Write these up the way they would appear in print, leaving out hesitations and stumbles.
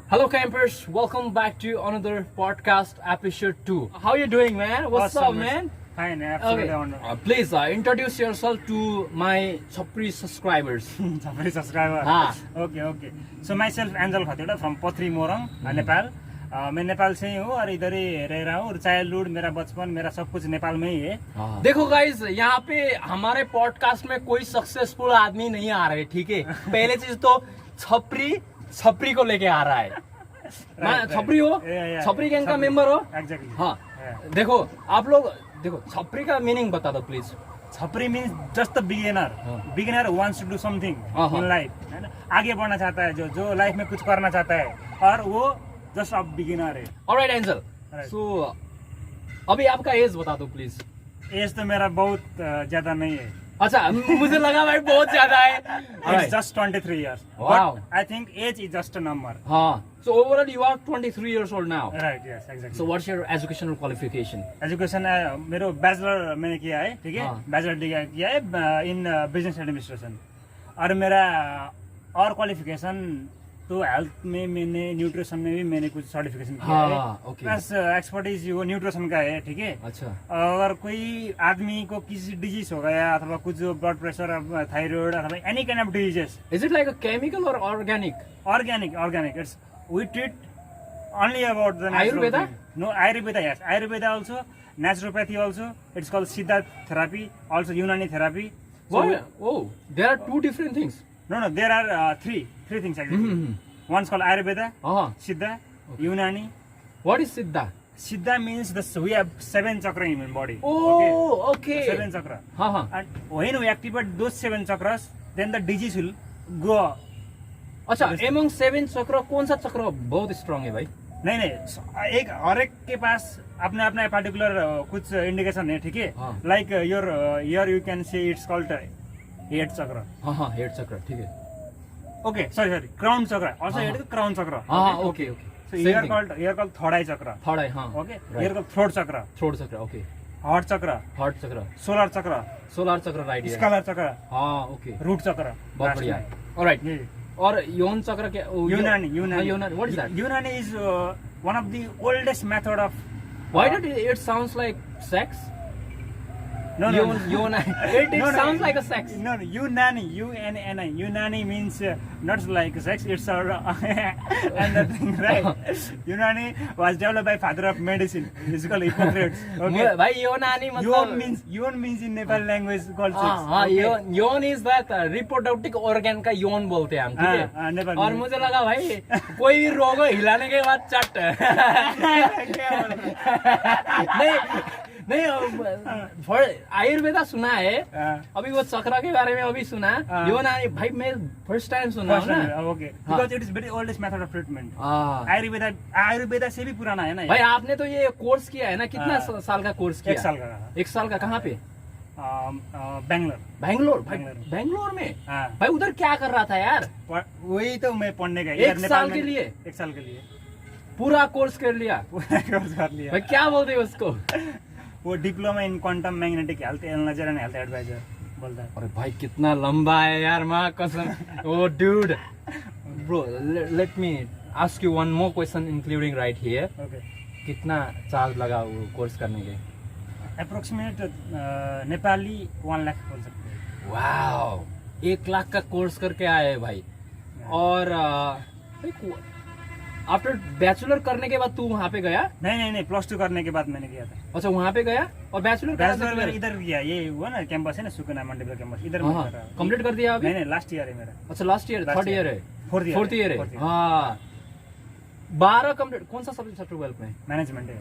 Hello campers, welcome back to another podcast episode 2. How you doing, man? What's Awesome, up, man? Fine, absolutely Okay. wonderful. Please introduce yourself to my Chapri subscribers. Somebody subscriber. हाँ. Okay. So myself Angel Khateda from Pothri Morang, Nepal. मैं नेपाल से ही हूँ और इधर ही रह रहा हूँ और चाइल्डहुड मेरा बचपन मेरा सब कुछ नेपाल में ही है. देखो गाइज, यहाँ पे हमारे पॉडकास्ट में कोई सक्सेसफुल आदमी नहीं आ रहे, ठीक है? पहले चीज तो छपरी को लेके आ रहा है. Right. छपरी हो, Yeah. छपरी गैंग का मेंबर हो. Exactly. हाँ. Yeah. देखो आप लोग, देखो छपरी का मीनिंग बता दो प्लीज. छपरी means just the beginner. हाँ. Beginner wants to do something हाँ. in life. है ना? आगे बढ़ना चाहता है जो लाइफ में कुछ करना चाहता है और वो जस्ट अब बिगिनर है. Alright angel. Right. सो अभी आपका एज बता दो प्लीज. एज तो मेरा बहुत ज्यादा नहीं है. अच्छा, मुझे लगा भाई बहुत ज्यादा है. It's just 23 years. Wow. But I think age is just a number. हाँ. So overall you are 23 years old now. Right, yes, exactly. So what's your educational qualification? Education मेरो बैचलर मैंने किया है, ठीक है. हाँ. बैचलर डिग्री किया है इन बिजनेस एडमिनिस्ट्रेशन. और मेरा और क्वालिफिकेशन तो हेल्थ में मैंने न्यूट्रिशन में भी मैंने कुछ सर्टिफिकेशन किया हाँ, है. okay. प्लस एक्सपर्टीज वो न्यूट्रिशन का है, ठीक है. अच्छा. अगर कोई आदमी को किसी डिजीज हो गया अथवा कुछ ब्लड प्रेशर थायराइड अथवा any kind of diseases. Is it like a chemical or organic? Organic. It's we treat only about the natural Ayurveda? thing. No, Ayurveda, yes. Ayurveda also, naturopathy also. It's called Siddha therapy, also Unani therapy. So, Oh, there are two different things. no, there are three things actually. Mm-hmm. One's called Ayurveda, Uh-huh. Siddha, Unani. What is Siddha? Siddha means we have 7 chakra in human body. Oh, okay. 7 chakra. हाँ. And when we activate those 7 chakras, then the disease will go. अच्छा, among 7 चक्र कौन सा चक्र बहुत strong है भाई? नहीं एक हर एक के पास अपने अपने पर्टिकुलर कुछ इंडिकेशन है, ठीक है. हाँ. Like your you can say it's called head chakra. हाँ, हेड चक्र, ठीक है. Okay, sorry crown chakra. Also हाँ. Head crown chakra. हाँ, okay. So here called third eye chakra. Third eye, हाँ. Okay, here called throat chakra, throat chakra, okay. Heart chakra, heart chakra, solar chakra, solar chakra, right है. Sacral chakra, हाँ, okay. Root चक्र. बहुत बढ़िया. ऑलराइट. और यौन चक्र क्या? यूनानी. What is that? Unani is one of the oldest method of. Why did it sounds like sex? No. It sounds like a sex. No, Unani, U-N-N-I. Unani means not like sex, it's another thing, right? Unani was developed by father of medicine. It's called Hippocrates. Okay. भाई योनानी मतलब Yun means in Nepal language called sex. हाँ, यौन is that reproductive organ का यौन बोलते हैं हम, ठीक है. हाँ, नेपाल और में. मुझे लगा भाई कोई भी रोग हो हिलाने के बाद चट. नहीं आयुर्वेदा सुना है. अभी वो चक्र के बारे में अभी सुना. योनानी भाई मैं फर्स्ट टाइम सुना हूँ ना. Okay. Because it is very oldest method of treatment. हाँ. आयुर्वेदा से भी पुराना है ना ये. भाई आपने तो ये कोर्स किया है ना, कितना साल का कोर्स किया? 1 साल का. 1 साल का. कहाँ पे? बैंगलोर. बैंगलोर. भाई बैंगलोर. बैंगलोर में हाँ. भाई उधर क्या कर रहा था यार? वही तो मैं पढ़ने का. 1 साल के लिए? 1 साल के लिए पूरा कोर्स कर लिया. पूरा कोर्स कर लिया. भाई क्या बोलते हैं उसको? वो diploma in quantum magnetic health analyser and health adviser बोलता है. अरे भाई कितना लंबा है यार, माँ कसम. ओ dude bro, let me ask you one more question including right here. Okay. कितना चार्ज लगा वो कोर्स करने के? अप्रोक्सीमेट नेपाली 1 लाख बोल सकते हैं. वाओ, 1 लाख का कोर्स करके आए हैं भाई. और आफ्टर बैचलर करने के बाद तू वहाँ पे गया? नहीं +2 करने के बाद मैंने किया था. अच्छा, वहाँ पे गया और बैचलर बैचलर इधर किया. ये हुआ ना कैंपस है ना, सुकना मंडल कैंपस, इधर में कर रहा हूं. कंप्लीट कर दिया अभी? नहीं लास्ट ईयर है मेरा. अच्छा, लास्ट ईयर, थर्ड ईयर है, फोर्थ ईयर है. year. हाँ, 12 कंप्लीट. कौन सा सब्जेक्ट था 12 में? मैनेजमेंट है.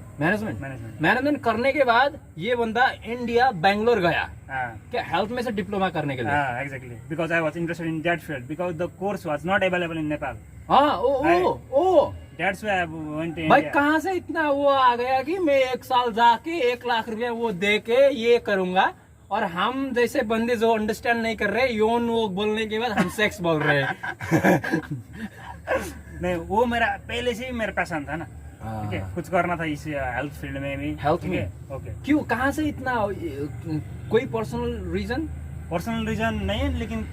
मैनेजमेंट करने के बाद ये बंदा इंडिया बैंगलोर गया. हाँ. क्या हेल्थ में से डिप्लोमा करने के लिए? हाँ, exactly. Because I was interested in that field because the course was not available in Nepal. हाँ. ओ That's why I went to भाई India. कहाँ से इतना वो आ गया कि मैं 1 साल जाके 1 लाख रुपया वो दे के ये करूंगा, और हम जैसे बंदे जो अंडरस्टैंड नहीं कर रहे यौन वो बोलने के बाद हम सेक्स बोल रहे हैं. नहीं, वो मेरा पहले से ही मेरा पैशन था ना. ठीक है, कुछ करना था इस हेल्थ फील्ड में भी. हेल्थ में? ओके. क्यों, कहाँ से इतना, कोई पर्सनल रीजन? पर्सनल रीजन नहीं है, लेकिन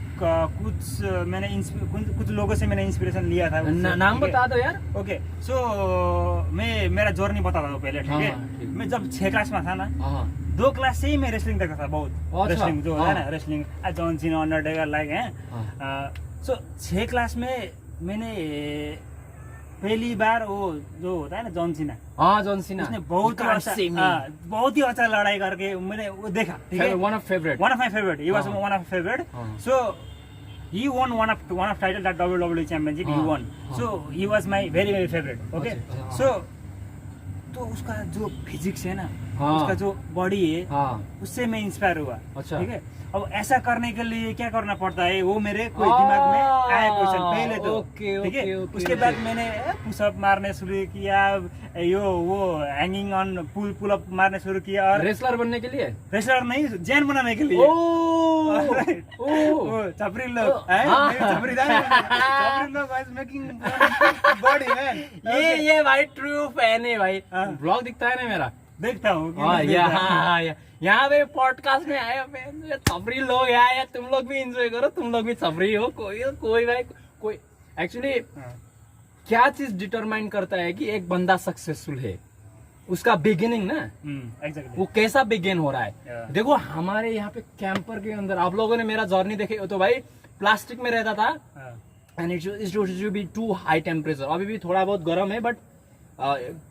कुछ लोगों से मैंने इंस्पिरेशन लिया था। नाम बता दो यार। ओके, सो मैं मेरा जर्नी बताता हूँ पहले, ठीक है। मैं जब 6 क्लास में था ना, 2 क्लास से ही मैं रेसलिंग देखता था बहुत। रेसलिंग जो होता है ना, wrestling John Cena, Undertaker like है। सो 6 क्लास में मैंने पहली बार वो जो होता है ना जॉन सीना, जॉन सीना, उसने बहुत ही अच्छा लड़ाई करके मैंने वो देखा, ठीक है। One of my favourite, he was one of favorite. So he won one of title that WWE championship. He won. So he was my very favorite. Okay. So तो उसका जो फिजिक्स है ना, उसका जो बॉडी है, उससे मैं इंस्पायर हुआ। ठीक है। अब ऐसा करने के लिए क्या करना पड़ता है, वो मेरे कोई दिमाग में आया क्वेश्चन पहले तो, ठीक है। उसके बाद मैंने पुशअप मारने शुरू किया, वो हैंगिंग ऑन पुल अप मारने शुरू किया। और रेसलर बनने के लिए, रेसलर नहीं, जैन बनाने के लिए। छपरी लोग बॉडी मैन, ये भाई ट्रू फैन है भाई। ब्लॉग दिखता है ना मेरा, देखता हूँ। यहाँ पे पॉडकास्ट में आए छपरी लोग आए, तुम लोग भी एंजॉय करो, तुम लोग भी छपरी हो। कोई भाई कोई एक्चुअली क्या चीज डिटरमाइन करता है कि एक बंदा सक्सेसफुल है, उसका बिगिनिंग ना, exactly. वो कैसा बिगिन हो रहा है। देखो हमारे यहाँ पे कैंपर के अंदर आप लोगों ने मेरा जर्नी देखे तो भाई प्लास्टिक में रहता था, and it be to high temperature. अभी भी थोड़ा बहुत गर्म है, बट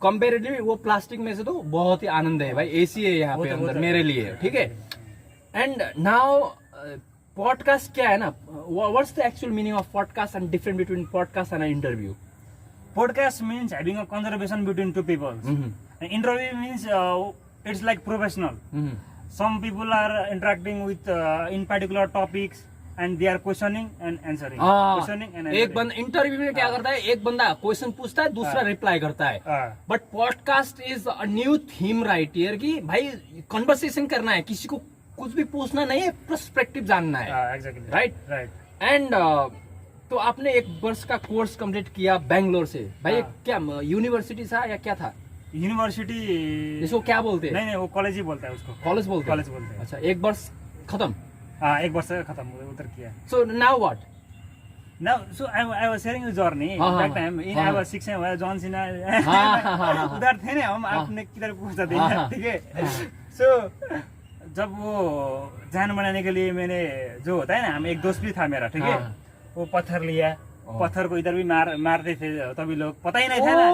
कंपेरेटिवली वो प्लास्टिक में से तो बहुत ही आनंद है भाई। एसी है यहाँ पे अंदर मेरे लिए, ठीक है। एंड नाउ पॉडकास्ट क्या है ना, what's the actual meaning of podcast and different between podcast and interview? Podcast means having a conversation between two people. Interview means it's like professional. Some people are interacting with in particular topics and they are questioning and answering. Questioning and answering. एक बंदा interview में क्या करता है, एक बंदा question पूछता है, दूसरा रिप्लाई करता है। But podcast is a new theme right here कि भाई कन्वर्सेशन करना है, किसी को कुछ भी पूछना नहीं है, पर्सपेक्टिव जानना है। राइट। एंड तो आपने 1 वर्ष का कोर्स कंप्लीट किया बैंगलोर से भाई। क्या यूनिवर्सिटी था या क्या था? यूनिवर्सिटी इसको क्या बोलते हैं? नहीं, वो कॉलेज ही बोलता है उसको। कॉलेज बोलते हैं। अच्छा, 1 वर्ष खत्म। 1 वर्ष खत्म उधर किया। So now what? Now, so I was sharing the journey. That time, I was 6 and John Cena. उधर थे ना हम, आपने किधर पूछा था, ठीक है। So जब वो जान बनाने के लिए मैंने जो होता है ना, हम एक दोस्त भी था मेरा, ठीक है। वो पत्थर लिया, पत्थर को इधर भी मारते थे, तभी लोग पता ही नहीं था ना,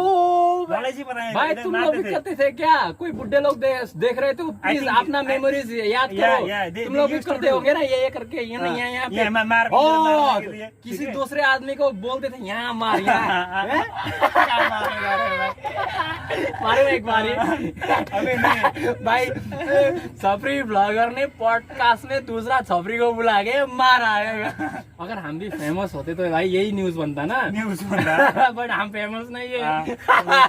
नॉलेज ही पता नहीं भाई। तुम लोग भी करते थे क्या? कोई बुड्ढे लोग देख रहे तो प्लीज अपना मेमोरीज याद करो। तुम लोग भी करते होगे ना, ये करके किसी दूसरे आदमी को बोलते थे यहाँ मार, मारे एक बारी। अभी नहीं भाई, छपरी ब्लॉगर ने पॉडकास्ट में दूसरा छपरी को बुला के मारा है। अगर हम भी फेमस होते तो भाई यही न्यूज बनता ना, न्यूज बनता। बट हम फेमस नहीं है।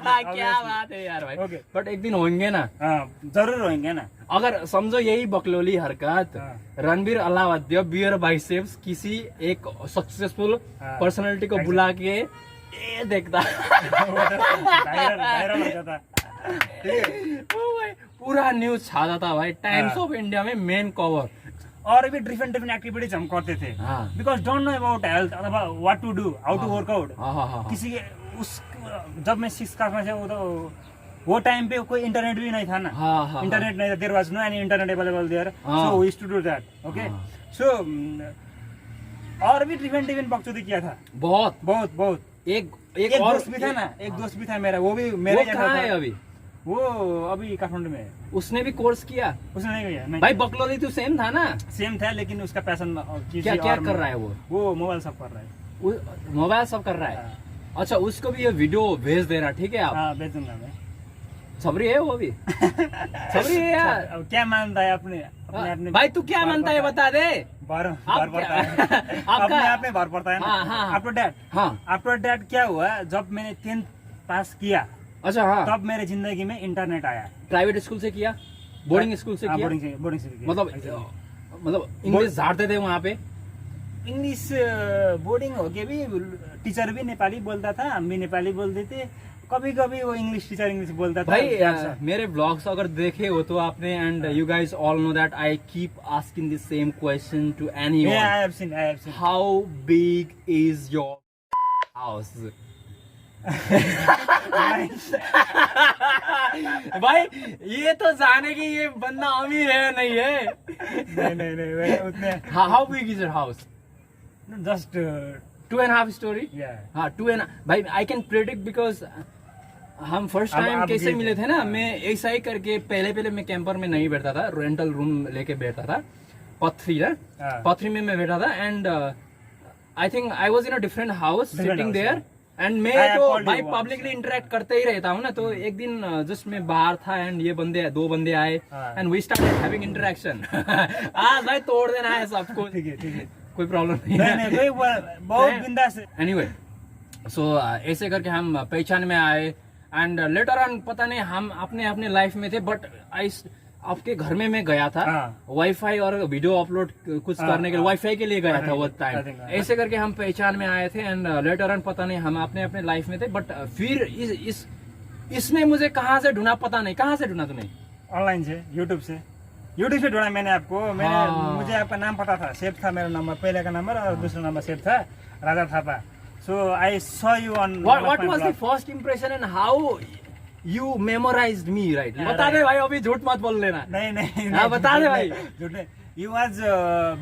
क्या बात है यार भाई। बट एक दिन होंगे ना, जरूर होंगे ना। अगर समझो यही बकलोली हरकत रणबीर अलाहाबादी बियर बाइसेप्स किसी एक सक्सेसफुल पर्सनालिटी को बुला के ये देखता वायरल हो जाता, पूरा न्यूज छा जाता भाई। टाइम्स ऑफ इंडिया में मेन कवर। और भी डिफरेंट एक्टिविटीज हम करते थे, because don't know about health, about what to do, how to workout. किसी के उस जब मैं 6 क्लास में था, वो टाइम पे कोई इंटरनेट भी नहीं था ना। इंटरनेट नहीं था, there was no any internet available there, so we used to do that. Okay, so और भी डिफरेंट बकचोदी किया था, बहुत। एक दोस्त भी था ना, एक दोस्त भी था मेरा, वो भी मेरे जैसा था। अभी वो अभी काठमांडू में, उसने भी कोर्स किया? उसने नहीं किया भाई। बकलोली तो सेम था ना? सेम था, लेकिन उसका पैशन क्या कर रहा है? वो मोबाइल सब कर रहा है। मोबाइल सब कर रहा है। अच्छा, उसको भी ये वीडियो भेज देना, ठीक है? आप भेज दूंगा मैं। छपरी है वो भी। छपरी है यार। अब क्या मानता है अपने भाई? तू क्या मानता है बता दे। बार पड़ता है अपने आप में, बार पड़ता है ना। आफ्टर दैट क्या हुआ, जब मैंने 10th पास किया, अच्छा हाँ, तब मेरे जिंदगी में इंटरनेट आया। प्राइवेट स्कूल से किया? बोर्डिंग स्कूल से किया? बोर्डिंग से किया। मतलब इंग्लिश झाड़ते थे वहाँ पे? इंग्लिश बोर्डिंग हो के भी टीचर भी नेपाली बोलता था, हम भी नेपाली बोलते थे, कभी कभी वो इंग्लिश टीचर इंग्लिश बोलता था भाई मेरे ब्लॉग्स अगर देखे हो तो आपने, and you guys all know that I keep asking the same question to anyone, I have seen how big is your house? भाई ये तो जाने की ये बंदा अमीर है नहीं है। नहीं उतने how big is your house? Just 2.5 story? या हाँ 2.5 भाई आई कैन प्रेडिक्ट बिकॉज हम फर्स्ट अब टाइम आप कैसे ये- मिले थे ना, मैं ऐसा ही करके पहले मैं कैंपर में नहीं बैठता था, रेंटल रूम लेके बैठता था पथरी ना, हाँ। पथरी में मैं बैठा था, and I think I was in a different house Different sitting house, there, and मैं I have तो called you भाई once. पब्लिकली इंटरेक्ट करते ही रहता हूँ ना, तो एक दिन जस्ट मैं बाहर था एंड ये दो बंदे आए हाँ। And we started having interaction. आज भाई तोड़ देना है सबको, ठीक है कोई प्रॉब्लम नहीं नहीं है। कोई बहुत बिंदास है। एनीवे सो ऐसे करके हम पहचान में आए, एंड लेटर ऑन पता नहीं हम अपने लाइफ में थे, बट आई आपके घर में मैं गया था हाँ। वाईफाई और वीडियो अपलोड कुछ हाँ, करने के लिए, हाँ। वाईफाई के लिए गया था वो I think, टाइम। हाँ। ऐसे करके हम पहचान में आए थे, एंड लेटर ऑन पता नहीं हम अपने लाइफ में थे, बट फिर इसने मुझे कहाँ से ढूंढा पता नहीं, कहाँ से ढूंढा तूने? ऑनलाइन से, यूट्यूब से ढूंढा मैंने आपको। हाँ। मुझे आपका नाम पता था, सेव था मेरा नंबर, पहले का नंबर और दूसरा नंबर सेव था, Raja Thapa. So I saw you on What was the first impression and how you memorized me, right? Yeah, बता right. दे भाई, अभी झूठ मत बोल लेना। नहीं हाँ, बता दे भाई। You was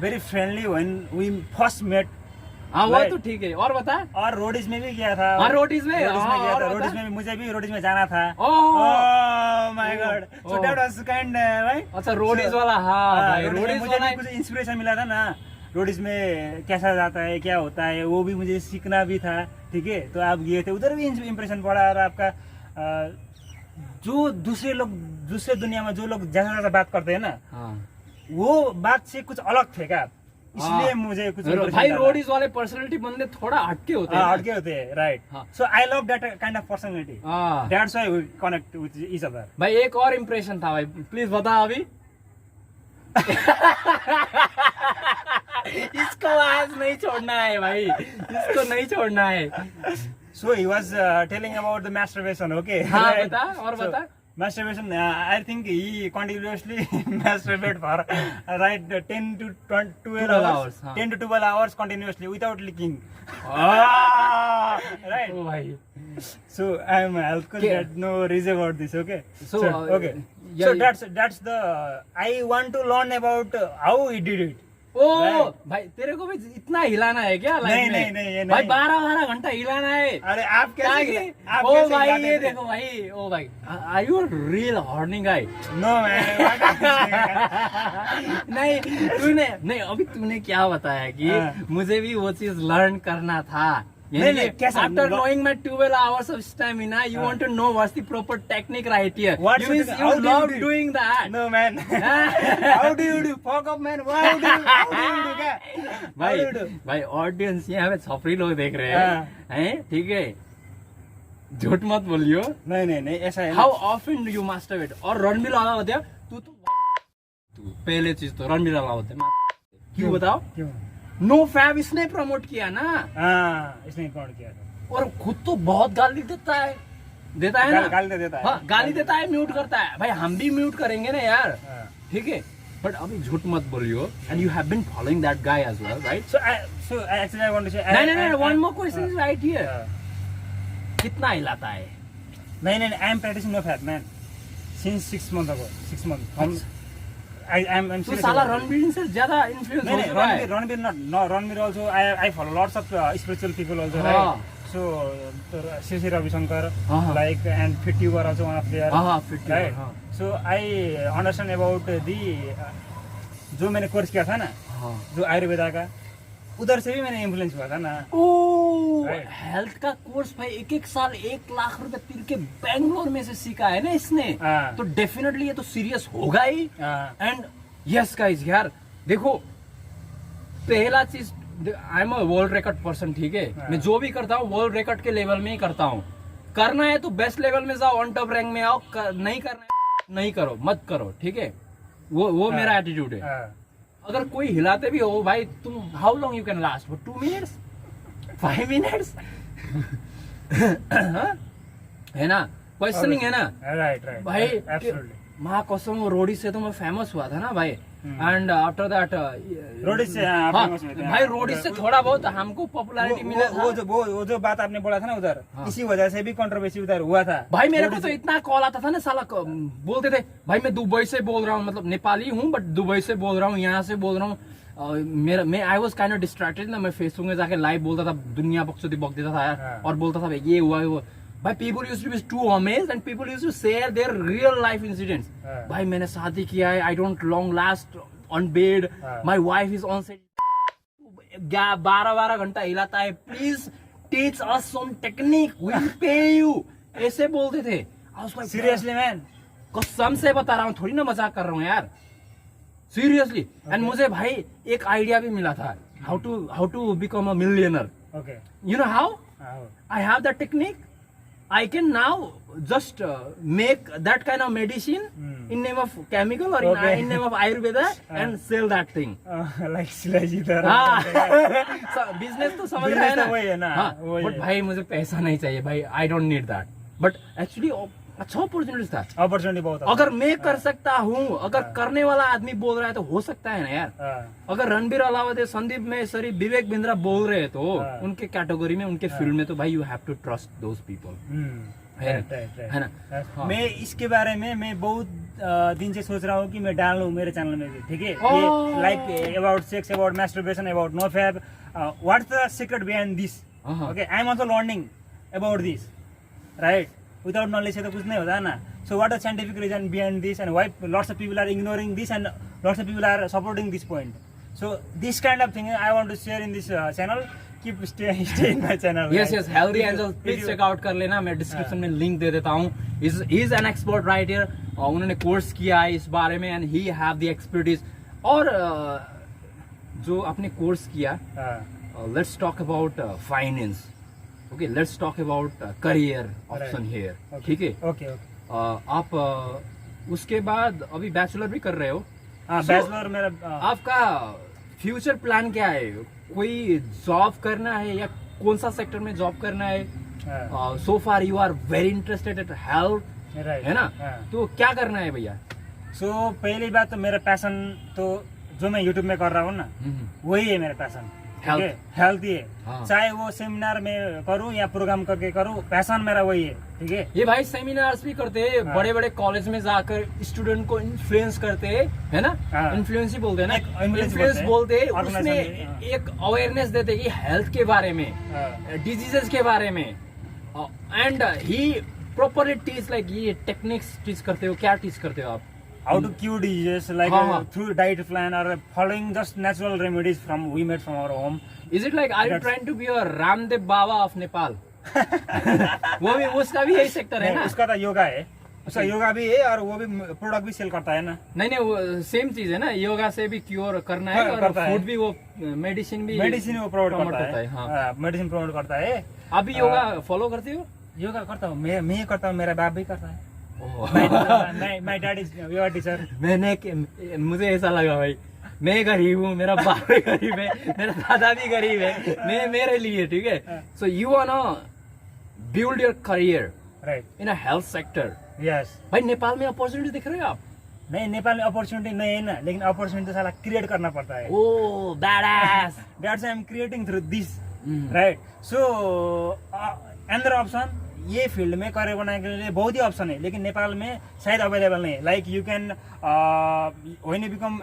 very friendly when we first met. हाँ वो Right. तो ठीक है, और बता। और रोडीज में भी गया था। हाँ, रोडीज में? गया हाँ, था, और रोडीज बता। में मुझे भी रोडीज में जाना था। Oh my God, so Oh. That was kind right. अच्छा रोडीज वाला, हाँ भाई रोडीज मुझे वाला भी कुछ इंस्पिरेशन मिला था ना, रोडीज में कैसा जाता है, क्या होता है, वो भी मुझे सीखना भी था। ठीक है, तो आप गए थे उधर भी इंप्रेशन पड़ा, और आपका जो दूसरे दुनिया में जो लोग जैसा बात करते हैं ना, हाँ। वो बात से कुछ अलग थे क्या, इसलिए हाँ। मुझे कुछ भाई रोडीज वाले पर्सनालिटी बंदे थोड़ा हटके होते हैं ना। हटके होते हैं, राइट। हाँ। So I love that kind of personality, हाँ that's why we connect with each other. भाई एक और इम्प्रेशन था भाई, प्लीज बता अभी। इसको आज नहीं छोड़ना है भाई, इसको नहीं छोड़ना है। So he was telling about the masturbation, okay? हाँ, Right? बता, और So, बता। masturbation, I think he continuously masturbate for right 10 to 12 hours, हाँ। 10 to 12 hours continuously without leaking. Right. ओ भाई So I'm alcohol Okay. that no reason about this, okay? So, okay. yeah, So that's the I want to learn about how he did it. O Right. भाई तेरे को भी इतना हिलाना है क्या life में? नहीं, ये भाई नहीं। 12 घंटा हिलाना है। अरे आप क्या कैसे कि? आप ओ कैसे भाई हिलाते ये थे? देखो भाई, ओ भाई are you real horny guy? No man. what are you saying? नहीं अभी तूने क्या बताया कि हाँ। मुझे भी वो चीज लर्न करना था। नहीं, कैसा? After knowing my 12 hours of stamina, you want to know what's the proper technique right here. What You should means you- you how do you love do it? doing that. No man. How do you do? Fuck up man. How do you do क्या? How do you do? भाई audience यहाँ पे छपरी लोग देख रहे हाँ। हैं, ठीक है, झूठ मत बोलियो। नहीं ऐसा है ना। How often do you masturbate? और रणबीर वाला बताओ, तू पहले चीज तो रणबीर वाला होता है, क्यों बताओ? क्यों? नो फैब इसने प्रमोट किया ना, हाँ, इसने कौन किया था? और खुद तो बहुत गाली देता है ना। गाली तो देता है। हाँ गाली देता है, म्यूट करता है। भाई हम भी म्यूट करेंगे ना यार, हाँ। ठीक है, बट अभी झूठ मत बोलियो। And you have been following that guy as well, right? So actually I want to say. नहीं, one more question is right here. हाँ। कितना हिलाता है? नहीं, I am practicing no fat man since 6 months ago. 6 months. I'm तू serious साला about it. Ranbir से ज्यादा इन्फ्लुएंस हो नहीं, चुका है। Ranbir not. No, Ranbir also. I follow lots of spiritual people also, हाँ। right? So, Sri Ravi Shankar, हाँ। like, and Fit You were also one of their. हाँ, Fit You, right? हाँ। So I understand about the जो मैंने course किया था ना, हाँ। जो आयुर्वेदा का, उधर से भी मैंने इन्फ्लुएंस हुआ था ना। ओ Right. हेल्थ का कोर्स भाई एक साल 1 लाख रुपए तीर के बेंगलोर में से सीखा है ना इसने, हाँ। तो डेफिनेटली ये तो सीरियस होगा ही। हाँ। एंड यस गाइस यार देखो, पहला चीज, I am a world record person, ठीक है, हाँ। मैं जो भी करता हूँ वर्ल्ड रिकॉर्ड के लेवल में ही करता हूँ। करना है तो बेस्ट लेवल में जाओ, ऑन टॉप रैंक में आओ, नहीं करना है नहीं करो, मत करो, ठीक है, वो हाँ। मेरा एटीट्यूड है। हाँ। अगर कोई हिलाते भी हो भाई, तुम how long you can last? 2 minutes 5 minutes? है ना, क्वेश्चनिंग है ना राइट भाई। एब्सोल्युटली माँ कसम वो रोडी से तो मैं फेमस हुआ था ना भाई। एंड आफ्टर दैट रोडी से हाँ भाई रोडी से थोड़ा बहुत हमको पॉपुलैरिटी मिला था। वो जो बात आपने बोला था ना उधर, इसी वजह से भी कंट्रोवर्सी उधर हुआ था भाई। मेरे को तो इतना कॉल आता था ना साला, बोलते थे भाई मैं दुबई से बोल रहा हूँ, मतलब नेपाली हूँ बट दुबई से बोल रहा हूँ, यहाँ से बोल रहा हूँ। मैं I was kind of distracted ना, मैं फेसबुक में जाके लाइव बोलता था, दुनिया बकचोदी बक देता था यार, और बोलता था भाई ये हुआ वो भाई। People used to be too amazed and people used to share their real life incidents. भाई मैंने शादी किया है, I don't long last on bed, my wife is on set, 12 घंटा हिलाता है, please teach us some technique, we will pay you, ऐसे बोलते थे। सीरियसली मैन, कसम से बता रहा हूँ, थोड़ी ना मजाक कर रहा हूँ यार, सीरियसली। एंड मुझे भाई एक आइडिया भी मिला था, how to become a millionaire. Okay you know how I have that technique. I can now just make that kind of medicine in name of chemical or in name of Ayurveda and sell that thing. Like सिलाजी तरह। हाँ business तो समझ रहे हैं ना, वही है ना। हाँ बट भाई मुझे पैसा नहीं चाहिए भाई, I don't need that. But actually अच्छा अपॉर्चुनिटी था, अपॉर्चुनिटी बहुत। अगर मैं कर सकता हूँ, अगर करने वाला आदमी बोल रहा है तो हो सकता है ना यार। अगर रणबीर अलावत, संदीप महेश्वरी, विवेक बिंद्रा बोल रहे हैं तो उनके कैटेगरी में, उनके फील्ड में, तो भाई you have to trust those people, है ना। मैं इसके बारे में मैं बहुत दिन से सोच रहा हूँ कि मैं डालूं मेरे चैनल में भी, ठीक है। Like about sex, about masturbation, about no fap, what's the secret behind this. Okay, I am also learning about this, right. Without knowledge से तो कुछ नहीं होता ना। So what the scientific reason behind this and why lots of people are ignoring this and lots of people are supporting this point. So this kind of thing I want to share in this channel. Keep stay in my channel. Yes yes, healthy angel please check out कर लेना, मैं description में link दे देता हूँ। Is an expert writer, उन्होंने course किया है इस बारे में and he have the expertise. और जो आपने कोर्स किया, let's talk about finance. Okay, let's talk about career option here, ठीक है। ओके आप उसके बाद अभी बैचलर भी कर रहे हो। बैचलर मेरा। आपका फ्यूचर प्लान क्या है? कोई जॉब करना है या कौन सा सेक्टर में जॉब करना है? So far you are very interested at health, है ना, तो क्या करना है भैया? सो पहली बात तो मेरा पैशन तो जो मैं यूट्यूब में कर रहा हूँ ना, वही है मेरा पैशन। हेल्थ ही है, चाहे वो सेमिनार में करूँ या प्रोग्राम करके करूँ, पैशन मेरा वही है, ठीक है। ये भाई सेमिनार्स भी करते हैं, बड़े बड़े कॉलेज में जाकर स्टूडेंट को इन्फ्लुएंस करते हैं, है ना, इन्फ्लुएंस ही बोलते हैं ना, इन्फ्लुएंस बोलते हैं। उसमें एक अवेयरनेस देते हैं कि हेल्थ के बारे में, डिजीजेस के बारे में, and he properly teach, like ये टेक्निक्स टीच करते हो। क्या टीच करते हो आप? How to cure diseases, like through diet plan or following just natural remedies we made from our home. Is it like, are you trying to be a Ramdev Baba of Nepal? वो भी, उसका भी यही sector है ना? उसका तो योगा है, उसका योगा भी है और वो भी प्रोडक्ट भी सेल करता है ना। नहीं वो सेम चीज है ना, योगा से भी क्योर करना है और फूड भी, वो मेडिसिन वो प्रोवाइड करता है। हाँ, मेडिसिन प्रोवाइड करता है। आप भी योगा फॉलो करते हो? योगा करता हूँ, मैं करता हूँ, मेरा बाप भी करता है। My dad is your teacher. मुझे ऐसा लगा भाई, मैं गरीब हूँ, मेरा बाप भी गरीब है, मेरा दादा भी गरीब है, मैं मेरे लिए, ठीक है। So you want to build your career right in a health sector. Yes भाई नेपाल में अपॉर्चुनिटी दिख रहे हो आप? नहीं, नेपाल में अपॉर्चुनिटी नहीं है ना, लेकिन अपॉर्चुनिटी साला क्रिएट करना पड़ता है। Oh badass, that's I am creating through this, right. So another option, ये फील्ड में करियर बनाने के लिए बहुत ही ऑप्शन है, लेकिन नेपाल में शायद अवेलेबल नहीं है। Like you can when you become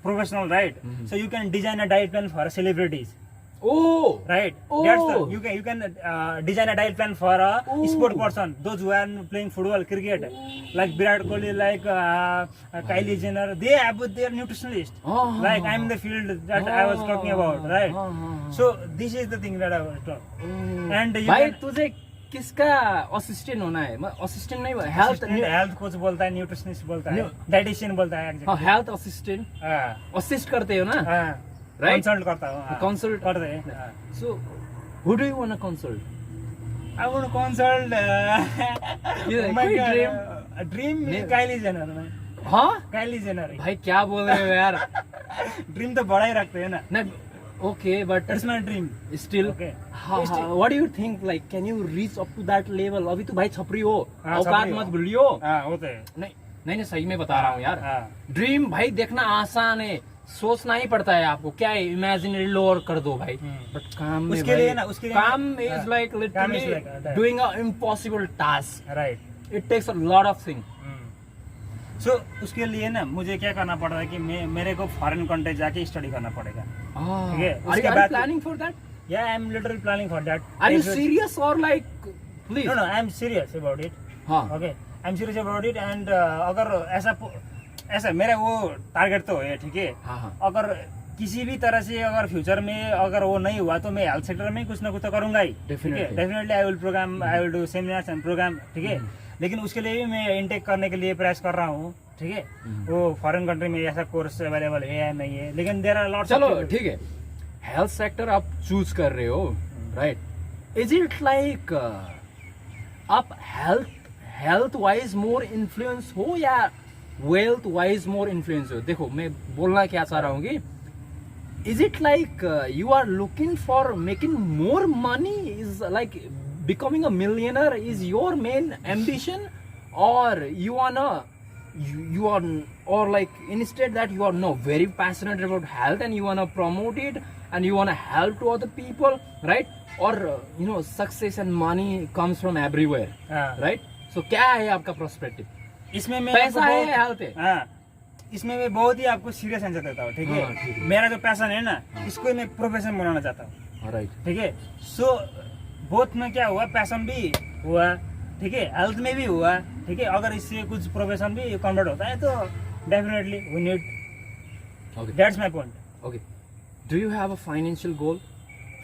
professional, right, so you can design a diet plan for celebrities. Oh, right. Oh. That's the, you can design a diet plan for a sport person. Those who are playing football, cricket, like Virat Kohli, like Kylie Jenner, they have their nutritionist. Like I'm in the field that I was talking about, right? So this is the thing that I was talking. And you भाई तुझे किसका assistant होना है? Assistant नहीं, health coach बोलता है, nutritionist बोलता है, डाइटिशियन बोलता है। हेल्थ असिस्टेंट, असिस्ट करते हो ना? Right? Consult करता हूँ। Consult करते हैं। So, who do you want to consult? I want to consult. My dream Kylie Jenner में। हाँ? Kylie Jenner। भाई क्या बोल रहे हो यार? ड्रीम तो बड़ा ही रखते हैं ना। नहीं, Okay, but That's my dream. still, Okay. what do you think? Like, can you reach up to that level? अभी तो भाई छपरी हो, हाँ, औकात छपरी मत हो। भूलियो। हाँ होते हैं। नहीं नहीं नहीं, सही में बता रहा हूँ यार। हाँ। ड्रीम भाई देखना आसान है, सोचना ही पड़ता है आपको। क्या है, इमेजिनरी लोअर कर दो भाई, बट काम में उसके लिए ना, उसके लिए काम इज हाँ, लाइक काम is literally like that. Doing a impossible task. Right. It takes a lot of thing. So उसके लिए ना मुझे क्या करना पड़ रहा है कि मेरे को फॉरेन कंट्री जाके स्टडी करना पड़ेगा। ठीक है, Are उसके you बाद planning for that? या I am literally planning for that. Are you serious or like, please? No no, I am serious about it. हाँ। Okay, I am serious about it and अगर ऐसा मेरा वो target तो है, ठीक है। हाँ हाँ। अगर किसी भी तरह से अगर फ्यूचर में अगर वो नहीं हुआ तो मैं हेल्थ सेक्टर में कुछ ना कुछ तो करूंगा ही। Definitely. Definitely I will program, I will do seminars and program, ठीक है। लेकिन उसके लिए भी मैं इनटेक करने के लिए प्रयास कर रहा हूँ, ठीक है। वो फॉरेन कंट्री में ऐसा कोर्स अवेलेबल है या नहीं है, लेकिन देयर आर लॉट्स। चलो ठीक है, हेल्थ सेक्टर आप चूज कर रहे हो, राइट? इज इट लाइक आप हेल्थ वाइज मोर इन्फ्लुएंस हो या वेल्थ वाइज मोर इन्फ्लुएंस हो? देखो मैं बोलना क्या चाह रहा हूँ कि is it like you are looking for making more money, is like becoming a millionaire is your main ambition, or you wanna you are, or like instead that you are no very passionate about health and you wanna promote it and you wanna help to other people, right? Or success and money comes from everywhere, right? So क्या है आपका perspective? इसमें मैं पैसा है, health है। हाँ, इसमें मैं बहुत ही आपको सीरियस आंसर देता हूँ, ठीक हाँ, ठीक है। है। मेरा जो पैशन है ना, इसको मैं प्रोफेशन बनाना चाहता हूँ, राइट। ठीक है। सो बोथ में क्या हुआ, पैशन भी हुआ, ठीक है, हेल्थ में भी हुआ, ठीक है। अगर इससे कुछ प्रोफेशन भी कन्वर्ट होता है तो definitely we need, Okay. That's my point. Okay. Do you have a financial goal?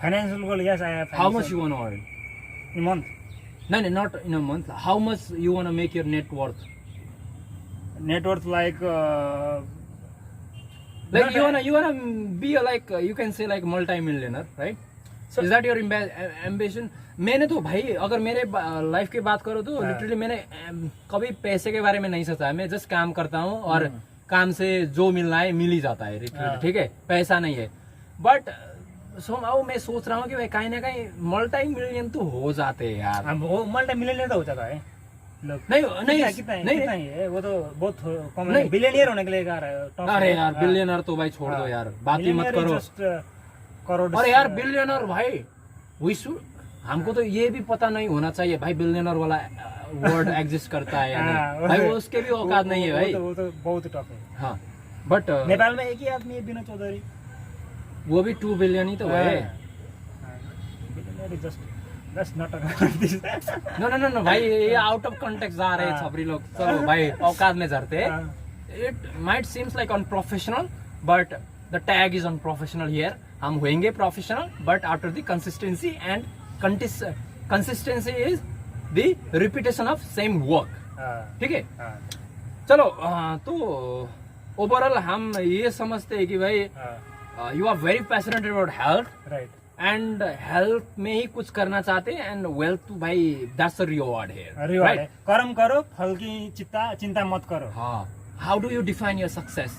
Financial goal, yes I have. How much you want to earn? In month? No, no, not in a month. How much you want to make your net worth? Net worth like Like you wanna be a, like you can say like multi-millionaire, right? So- Is that your ambition? मैंने तो भाई अगर मेरे life की बात करो तो हाँ। लिटरली मैंने कभी पैसे के बारे में नहीं सोचा है। मैं जस्ट काम करता हूँ और काम से जो मिलना है मिल ही जाता है, हाँ। ठीक है, पैसा नहीं है। बट somehow मैं सोच रहा हूँ कि भाई कहीं ना कहीं मल्टी मिलियन तो हो जाते हैं यार। वो मल्टी मिलियनर तो हो जाता है लोग। नहीं कितना नहीं कितना ही है, वो तो बहुत कम है। बिलियनियर होने के लिए कह रहा है top अरे पे। यार हाँ। बिलियनर तो भाई छोड़ दो यार, बात ही मत Millionaire is करो। just, करोड़। अरे यार बिलियनर भाई, हमको तो ये भी पता नहीं होना चाहिए भाई बिलियनर वाला वर्ड एग्जिस्ट करता है या नहीं। भाई वो उसके भी औकात नहीं है भाई। वो तो बहुत टफ है। हाँ बट नेपाल में एक ही आदमी है, विनोद चौधरी। वो भी 2 बिलियन ही तो है। Billionaire is just not about this. No no no no भाई, ये आउट ऑफ कॉन्टेक्स्ट जा रहे हैं हाँ। छपरी लोग। चलो भाई औकात में झरते हैं। हाँ। It might seems like unprofessional, but the tag is unprofessional here. हम होंगे professional, but after the consistency and consistency is the repetition of same work. हाँ, ठीक है, हाँ, चलो तो ओवरऑल हम ये समझते हैं कि भाई हाँ, you are very passionate about health right. And health में ही कुछ करना चाहते हैं एंड वेल्थ तो भाई दैट्स अ रिवॉर्ड है, Reward है। कर्म करो, फल की चिंता मत करो। हाँ, how do you define your success?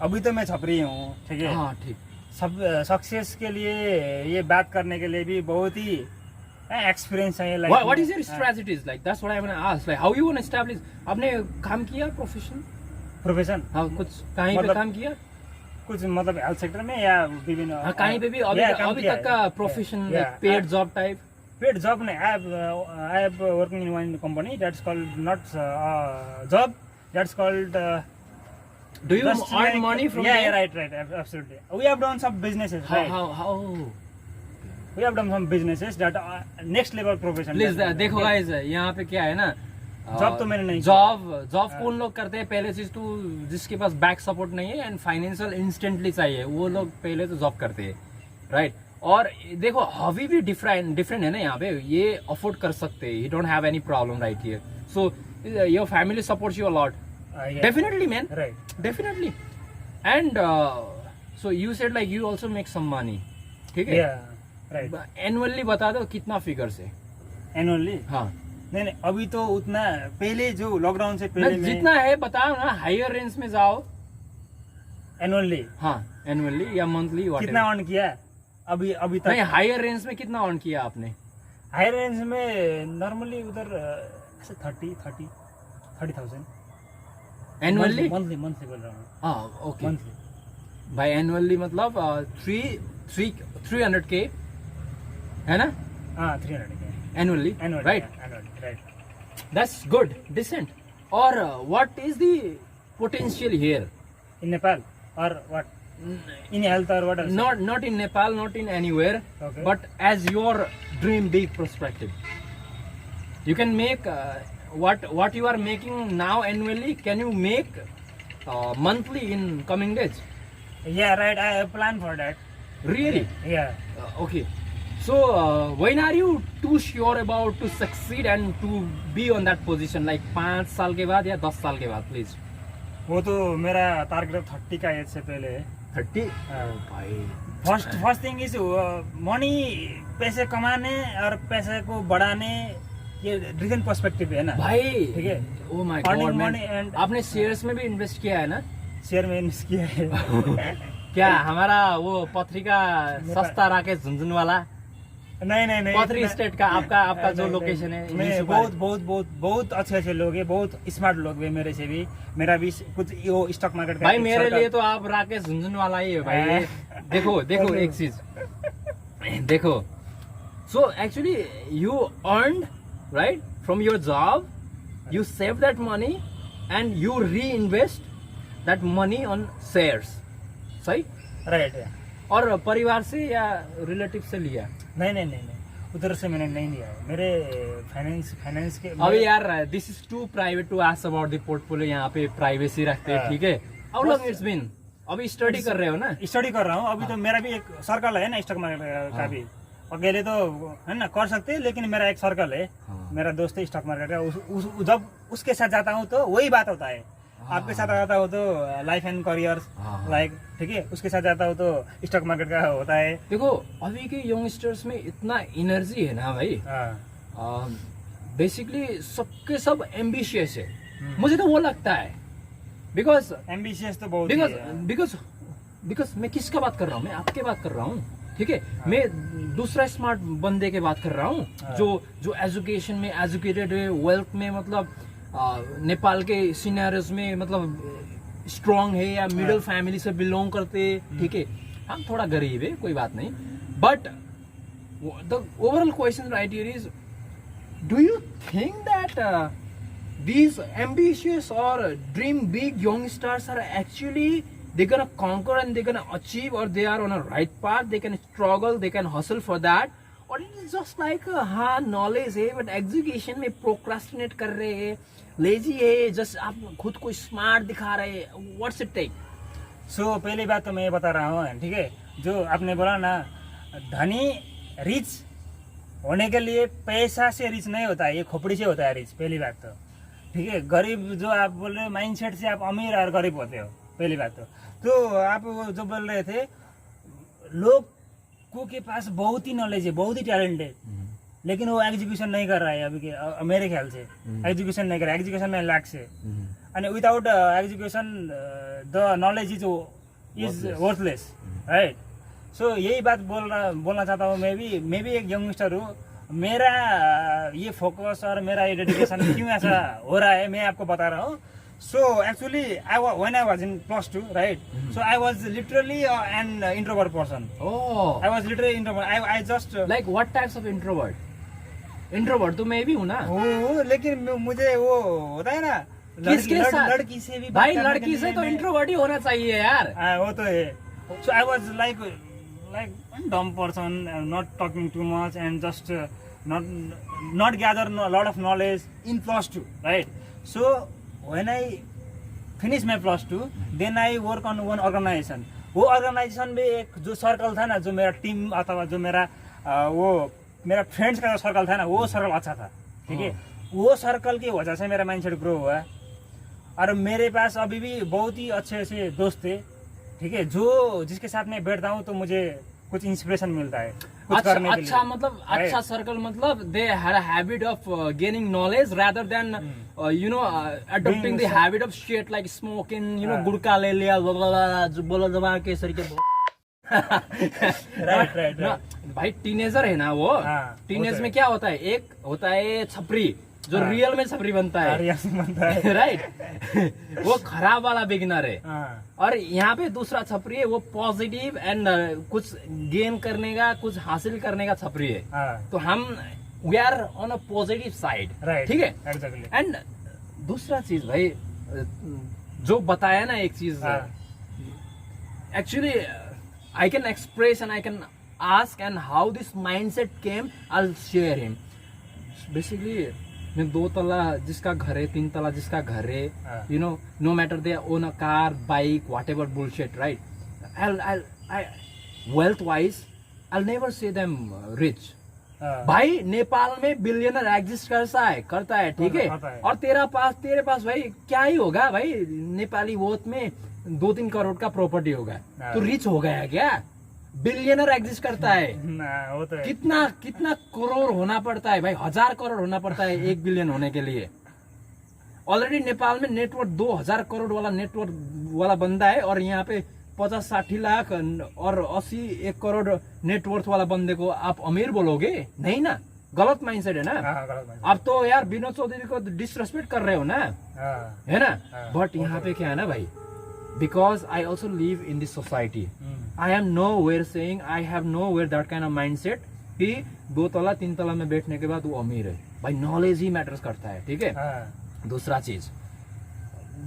अभी तो मैं छपरी हूँ, ठीक है। हाँ ठीक। सब सक्सेस के लिए ये बात करने के लिए भी बहुत ही एक्सपीरियंस है। Like What is your strategies like? That's what I want to ask. Like how you want to establish? आपने काम किया प्रोफेशन? प्रोफेशन? हाँ कुछ कहीं पे मतलब- काम किया? कुछ मतलब हेल्थ सेक्टर में या विभिन्न? हाँ कहीं पे भी अभी तक का profession like paid job type? Paid job नहीं। I have working in one company that's called not job, that's called Do you earn money from yeah, there? right, absolutely. We have done some businesses, right? How? We have done some businesses that are next level profession. Please देखो guys, यहाँ पे क्या है ना, job तो मैंने नहीं job कौन लोग करते हैं? पहले चीज तो जिसके पास बैक सपोर्ट नहीं है एंड फाइनेंशियल इंस्टेंटली चाहिए, वो लोग पहले तो जॉब करते हैं, राइट? और देखो हॉबी भी डिफरेंट है ना यहाँ पे, ये अफोर्ड कर सकते हैं, you don't have any problem right here. So your family supports you a lot, Yeah. definitely man, Right. definitely. And so you said like you also make some money, ठीक है? Yeah, right. एनुअली बता दो कितना figure से? Annually? हाँ नहीं अभी तो उतना, पहले जो लॉकडाउन से पहले जितना है बताओ ना, हायर रेंज में जाओ। एनुअली हाँ एनुअली या मंथली कितना अर्न किया अभी अभी नहीं, तक? हायर रेंज में कितना अर्न किया आपने? हाई रेंज में नॉर्मली उधर 30,000 एनुअली? मंथली बोल रहा हूँ, हाँ ओके मंथली। भाई एनुअली मतलब 300K है ना हाँ 300 annually, annually right? Right. That's good, decent. और what is the potential here? In Nepal और व्हाट इन हेल्थ और what? Not in Nepal, not in anywhere, Okay. but as your dream big perspective, you can make what you are making now annually. Can you make monthly in coming days? Yeah, right. I plan for that. Really? Yeah. Okay. So when are you too sure about to succeed and to be on that position? Like 5 साल के बाद या 10 साल के बाद, please? वो तो मेरा टारगेट 30 का एज से पहले है। 30? हाँ। भाई फर्स्ट थिंग इज मनी, पैसे कमाने और पैसे को बढ़ाने, ये डिफरेंट पर्सपेक्टिव है ना भाई ठीक है। Oh my Earning God money man, and- आपने शेयर्स में भी इन्वेस्ट किया है ना? शेयर में इन्वेस्ट किया है। क्या हमारा वो पत्रिका सस्ता राकेश झुंझुन वाला नहीं पथरी स्टेट का आपका जो नहीं, लोकेशन है नहीं, म्युनिसिपल- बहुत बहुत बहुत बहुत अच्छे लोग हैं, बहुत स्मार्ट लोग हैं मेरे से भी। मेरा भी कुछ वो स्टॉक मार्केट का भाई एक मेरे circle- लिए तो आप राकेश झुंझुन वाला ही है भाई। देखो देखो एक चीज देखो, so actually you earned right from your job, you save that money and you reinvest that money on shares, सही? राइट है। और परिवार से या रिलेटिव से लिया? नहीं उधर से मैंने नहीं लिया है। मेरे फाइनेंस के अभी यार this is too private to ask about the portfolio, यहाँ पे प्राइवेसी रखते हैं, हाँ। ठीक है? How long it's been? अभी स्टडी कर रहे हो ना? स्टडी कर रहा हूँ अभी। तो मेरा भी एक सर्कल है ना स्टॉक मार्केट का भी। अकेले तो है ना कर सकते हैं, लेकिन मेरा एक सर्कल है, हाँ। मेरा दोस्त है स्टॉक मार्केट का। जब उसके साथ जाता हूँ तो वही बात होता है। आपके साथ जाता हो तो लाइफ एंड करियर हाँ। लाइक, ठीक है। उसके साथ जाता हो तो स्टॉक मार्केट का होता है। देखो अभी के यंगस्टर्स में इतना एनर्जी है ना भाई, हाँ बेसिकली सबके सब एम्बिशियस है, मुझे तो वो लगता है। बिकॉज एम्बिशियस तो बहुत बिकॉज ही है। बिकॉज मैं किसका बात कर रहा हूँ? मैं आपके बात कर रहा हूँ, ठीक है? मैं दूसरा स्मार्ट बंदे के बात कर रहा हूँ हाँ। जो एजुकेशन में एजुकेटेड है, वेल्थ में मतलब नेपाल के सिनेरियोस में मतलब स्ट्रांग है या मिडिल फैमिली से बिलोंग करते, ठीक है? हम थोड़ा गरीब है, कोई बात नहीं, but the overall question right here is, do you think that these ambitious or dream big youngsters are actually they're gonna conquer and they're gonna achieve, or they are on a right path, they can struggle, they can hustle for that, or it is just like हाँ knowledge है but execution में procrastinate कर रहे हैं, lazy है, just आप खुद को smart दिखा रहे हैं? What's it take? सो पहली बात तो मैं ये बता रहा हूँ, ठीक है, जो आपने बोला ना, धनी रिच होने के लिए पैसा से रिच नहीं होता है, ये खोपड़ी से होता है रिच। पहली बात तो, ठीक है। गरीब जो आप बोल रहे हो माइंडसेट से आप अमीर और गरीब होते हो, पहली बात तो आप वो जो बोल रहे थे, लोग के पास बहुत ही नॉलेज है, बहुत ही टैलेंट है, लेकिन वो एग्जीक्यूशन नहीं कर रहा है अभी के मेरे ख्याल से। एग्जीक्यूशन नहीं कर रहा है, एग्जीक्यूशन में लैक्स है, and without education the knowledge is worthless, right? So यही बात बोलना चाहता हूँ। मैं भी एक यंगस्टर हूँ। मेरा ये फोकस और मेरा ये डेडिकेशन क्यों ऐसा हो रहा है मैं आपको बता रहा हूँ। So actually when I was in +2, right? So I was literally an introvert person. Oh, I was literally introvert. I just like what types of introvert? Introvert तो मैं भी हूँ ना। लेकिन मुझे वो होता है ना, किसके साथ? लड़की से भी भाई बात करने लड़की के से लिए तो मैं- इंट्रोवर्ट ही होना चाहिए यार। हाँ वो तो है। So I was like dumb person, not talking too much and just not gather a lot of knowledge in +2, right? So when I finish my +2, then I work on one organization. वो organisation में एक जो circle था ना, जो मेरा team अथवा जो मेरा वो मेरा फ्रेंड्स का जो सर्कल था ना, वो सर्कल अच्छा था, ठीक है। वो सर्कल की वजह से मेरा माइंडसेट ग्रो हुआ है, और मेरे पास अभी भी बहुत ही अच्छे अच्छे दोस्त थे, ठीक है, जो जिसके साथ मैं बैठता हूँ तो मुझे कुछ इंस्पिरेशन मिलता है कुछ अच्छा करने के अच्छा लिए। मतलब Right. अच्छा सर्कल मतलब they had a habit of gaining knowledge rather than you know adopting the Doing habit of shit like smoking you know हाँ. गुड़का ले लिया बोला दबा के सर के right. ना, भाई टीनेजर है ना वो हाँ, टीनेज वो तो में है। क्या होता है, एक होता है छपरी जो हाँ. रियल में छपरी बनता है आर्या सिंह बनता है। राइट वो खराब वाला बिगिनर है हाँ, और यहाँ पे दूसरा छपरी है वो पॉजिटिव एंड कुछ गेन करने का कुछ हासिल करने का छपरी है। हाँ, तो हम we are on a positive side, right, ठीक है। एग्जैक्टली। एंड दूसरा चीज भाई जो बताया ना एक चीज हाँ, actually I can express and I can ask and how this mindset came, I'll share him. Basically मैं 2 तला जिसका घर है 3 तला जिसका घर है, हाँ. you know, no matter they own a car, bike, whatever bullshit, right? I wealth wise I'll never say them rich. हाँ, भाई नेपाल में बिलियनर एग्जिस्ट करता है ठीक है। करता है। और तेरे पास भाई क्या ही होगा भाई, नेपाली वोट में 2-3 करोड़ का प्रॉपर्टी होगा हाँ। तो रिच हो गया क्या? बिलियनर एग्जिस्ट करता है, ना, वो तो है। कितना करोड़ होना पड़ता है भाई, 1000 करोड़ होना पड़ता है 1 बिलियन होने के लिए। ऑलरेडी नेपाल में नेटवर्क 2000 करोड़ वाला नेटवर्क वाला बंदा है और यहाँ पे 50-60 लाख और 80-1 करोड़ नेटवर्थ वाला बंदे को आप अमीर बोलोगे? नहीं ना, गलत माइंडसेट है ना। हाँ, गलत बात। आप तो यार विनोद चौधरी को डिसरेस्पेक्ट कर रहे हो ना, हाँ, है ना। हाँ, बट यहाँ पे क्या है ना भाई, because I also live in this society, I am nowhere saying, I have nowhere that kind of mindset कि 2 तला 3 तला में बैठने के बाद वो अमीर है। भाई नॉलेज ही मैटर्स करता है, ठीक है। हाँ, दूसरा चीज,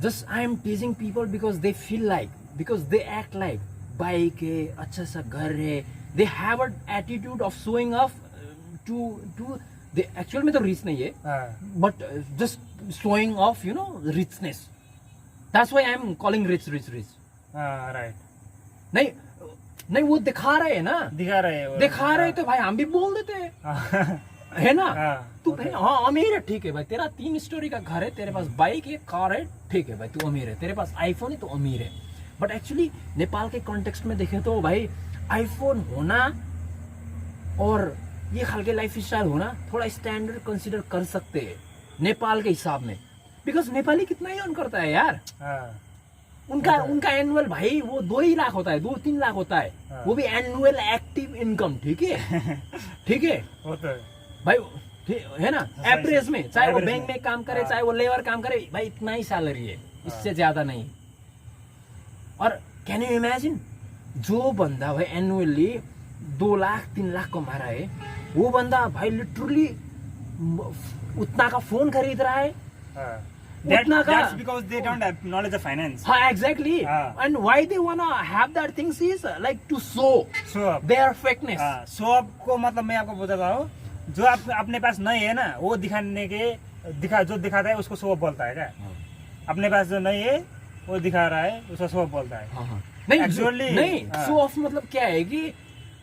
just I am teasing people because they feel like, because they act like bike है, अच्छा सा घर है, they have a attitude of showing off to they actual में तो रिच नहीं है हाँ, but just showing off you know richness, that's why I am calling rich. हाँ, राइट। नहीं वो दिखा रहे हैं ना, दिखा रहे हैं वो। दिखा रहे तो भाई हम भी बोल देते हैं, हाँ, है ना। हाँ, तू भाई हाँ अमीर है, ठीक है भाई, तेरा 3 स्टोरी का घर है, तेरे पास बाइक है, कार है, ठीक है भाई तू अमीर है, तेरे पास आईफोन है तो अमीर है। बट एक्चुअली नेपाल के कॉन्टेक्स्ट में देखें तो भाई आईफोन होना और ये खाल लाइफ स्टाइल होना थोड़ा स्टैंडर्ड कंसिडर कर सकते हैं नेपाल के हिसाब में, बिकॉज नेपाली कितना ही अर्न करता है यार। हाँ, उनका एनुअल भाई वो 2 ही लाख होता है, 2-3 लाख होता है, हाँ। वो भी एनुअल एक्टिव इनकम, ठीक है ठीक है वो तो है। भाई, है ना। सही एवरेज में चाहे वो average बैंक में। में काम करे हाँ। चाहे वो लेबर काम करे, भाई इतना ही सैलरी है, इससे ज्यादा नहीं। और कैन यू इमेजिन जो बंदा भाई एनुअली 2 लाख 3 लाख कमा रहा है, वो बंदा भाई लिटरली उतना का फोन खरीद रहा है, हाँ। उतना का। That's because they don't have knowledge of finance. हाँ एग्जैक्टली। हाँ। And why they wanna have that things is like to show So up. Their fakeness. हाँ, so up को मतलब मैं आपको बताता हूँ, जो आप अपने पास नहीं है ना वो दिखाने के जो दिखाता है उसको शो अप बोलता है क्या? अपने पास जो नहीं है वो दिखा रहा है उसको शो अप बोलता है। नहीं Actually, नहीं, हाँ। शो ऑफ मतलब क्या है कि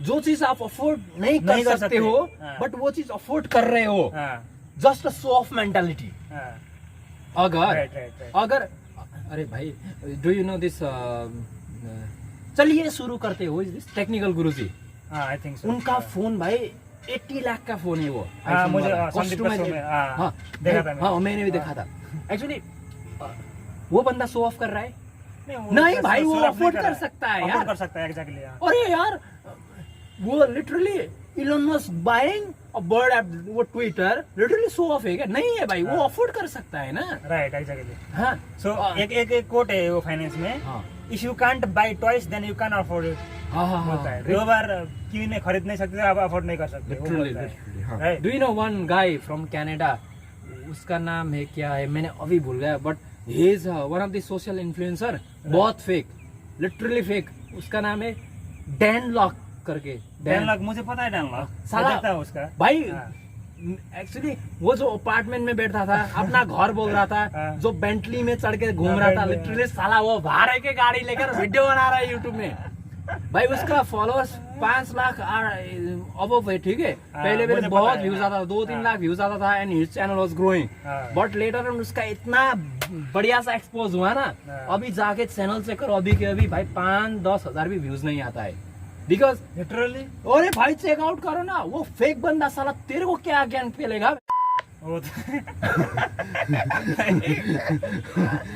जो चीज आप अफोर्ड नहीं नहीं कर कर सकते सकते। हो हाँ। बट वो चीज अफोर्ड कर रहे हो, हाँ, just a show off mentality. हाँ, अगर right. अगर अरे भाई डू यू नो दिस, चलिए शुरू करते हो दिस टेक्निकल गुरुजी। हाँ, I think so. उनका फोन भाई 80 लाख का फोन है वो। हाँ, iPhone मुझे वाला। संदीप Customer- का show में, हाँ, हाँ देखा था मैंने। हाँ मैंने भी देखा था। एक्चुअली वो बंदा शो ऑफ कर रहा है। वो नहीं बस भाई, वो show off afford नहीं कर रहा है। सकता है Afford यार। कर सकता है exactly, हाँ। अरे यार वो literally Elon Musk buying a bird app, वो ट्विटर लिटरली शो ऑफ है क्या? नहीं है भाई, वो हाँ। अफोर्ड कर सकता है ना। Right, exactly. हाँ So एक कोट है वो फाइनेंस में, हाँ if you can't buy twice then you can't afford it, हाँ हाँ बोलता है। 2 बार किने खरीद नहीं सकते आप अफोर्ड नहीं कर सकते, वो बोलता है। Right. Do you know one guy from Canada, उसका नाम है क्या है मैंने अभी भूल गया, but he is one of the social influencer, बहुत फेक, लिटरली फेक। उसका नाम है डैन लॉक करके। Dan Lok, मुझे पता है Dan Lok, साला- मैं देखता हूँ उसका। भाई हाँ। एक्चुअली वो जो अपार्टमेंट में बैठता था, अपना घर बोल रहा था, हाँ। जो बेंटली में चढ़ के घूम हाँ, रहा था, Bentley, लिटरली साला वो भाड़े के गाड़ी लेकर वीडियो बना रहा है यूट्यूब में। भाई उसका फॉलोअर्स 5 लाख अबव है, ठीक है। हाँ, पहले मुझे पहले पता बहुत है, व्यूज हाँ। आता था, 2-3 हाँ। लाख व्यूज आता था and his channel was growing. हाँ। बट लेटर उसका इतना बढ़िया सा एक्सपोज हुआ ना, हाँ। अभी जाके चैनल चेक करो, अभी के अभी भाई 5-10 हजार भी व्यूज नहीं आता है। बिकॉज लिटरली अरे भाई चेकआउट करो ना, वो फेक बंदा साला तेरे को क्या ज्ञान पेलेगा। वो तो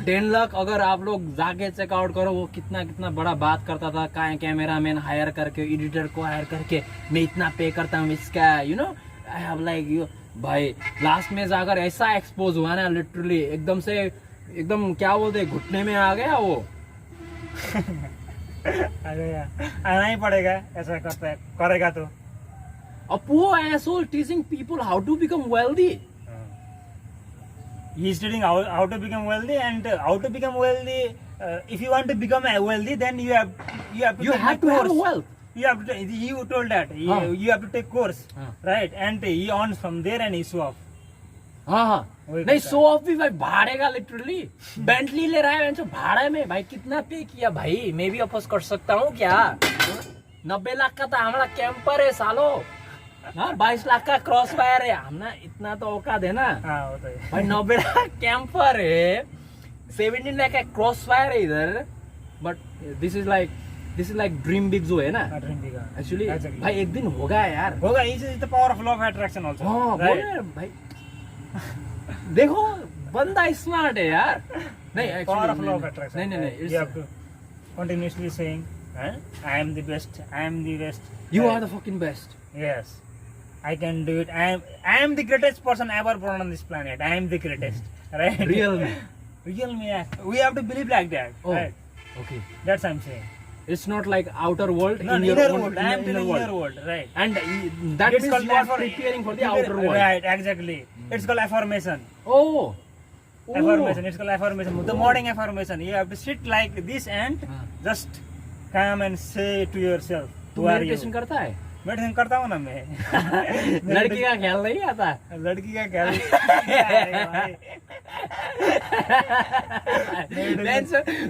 10 लाख अगर आप लोग जाके चेकआउट करो, वो कितना कितना बड़ा बात करता था, कहाँ कैमरा मैन हायर करके, एडिटर को हायर करके मैं इतना पे करता हूँ इसका, you know I have like you. भाई लास्ट में जाकर ऐसा एक्सपोज हुआ ना, लिटरली एकदम से एकदम क्या बोलते घुटने में आ गया वो। अरे यार आना ही पड़ेगा, ऐसा करता है करेगा तो। Apo asshole teaching people how to become wealthy. He is studying how to become wealthy, and how to become wealthy. If you want to become wealthy, then you have to You take have the to have course. wealth. You have to. He told that you have to take course, right? And he earns from there and he show off. हाँ हाँ वही नहीं, करता show off भी भाई भाड़े का, literally Bentley ले रहा है जो भाड़े में। भाई कितना पे किया भाई, मैं भी अफोर्ड कर सकता हूँ क्या? 90 लाख का तो हमारा कैंपर है सालो, हाँ 22 लाख का क्रॉस फायर है, हमने इतना तो औकात है ना। हाँ वो तो है। भाई 90 लाख कैंपर है, 17 लाख का क्रॉस फायर है इधर। But this is like dream big जो है ना, हाँ, dream big, हाँ। Actually Exactly. भाई एक दिन होगा यार। होगा, is the power of law of attraction also. हाँ बोल रहे हैं भाई, देखो बंदा स्मार्ट है यार। नहीं Power of actually, law of नहीं, attraction. नहीं नहीं नहीं, You have to continuously saying, I am the best. I am the best. you are the fucking best. Yes, I can do it. I am the greatest person ever born on this planet. I am the greatest. Right? Real me. Real me. Yeah. We have to believe like that. Oh. Right? Okay, That's I'm saying. it's not like outer world, No, in your inner own world. I am inner telling world. inner world. Right. And that It's means called you are preparing for the outer world. Right. Exactly. It's called affirmation. Oh. Affirmation. It's called affirmation. The morning affirmation. You have to sit like this and just come and say to yourself, तू who are you? Meditation करता है? Meditation करता हूँ ना मैं। लड़की का ख्याल नहीं आता? लड़की का क्या?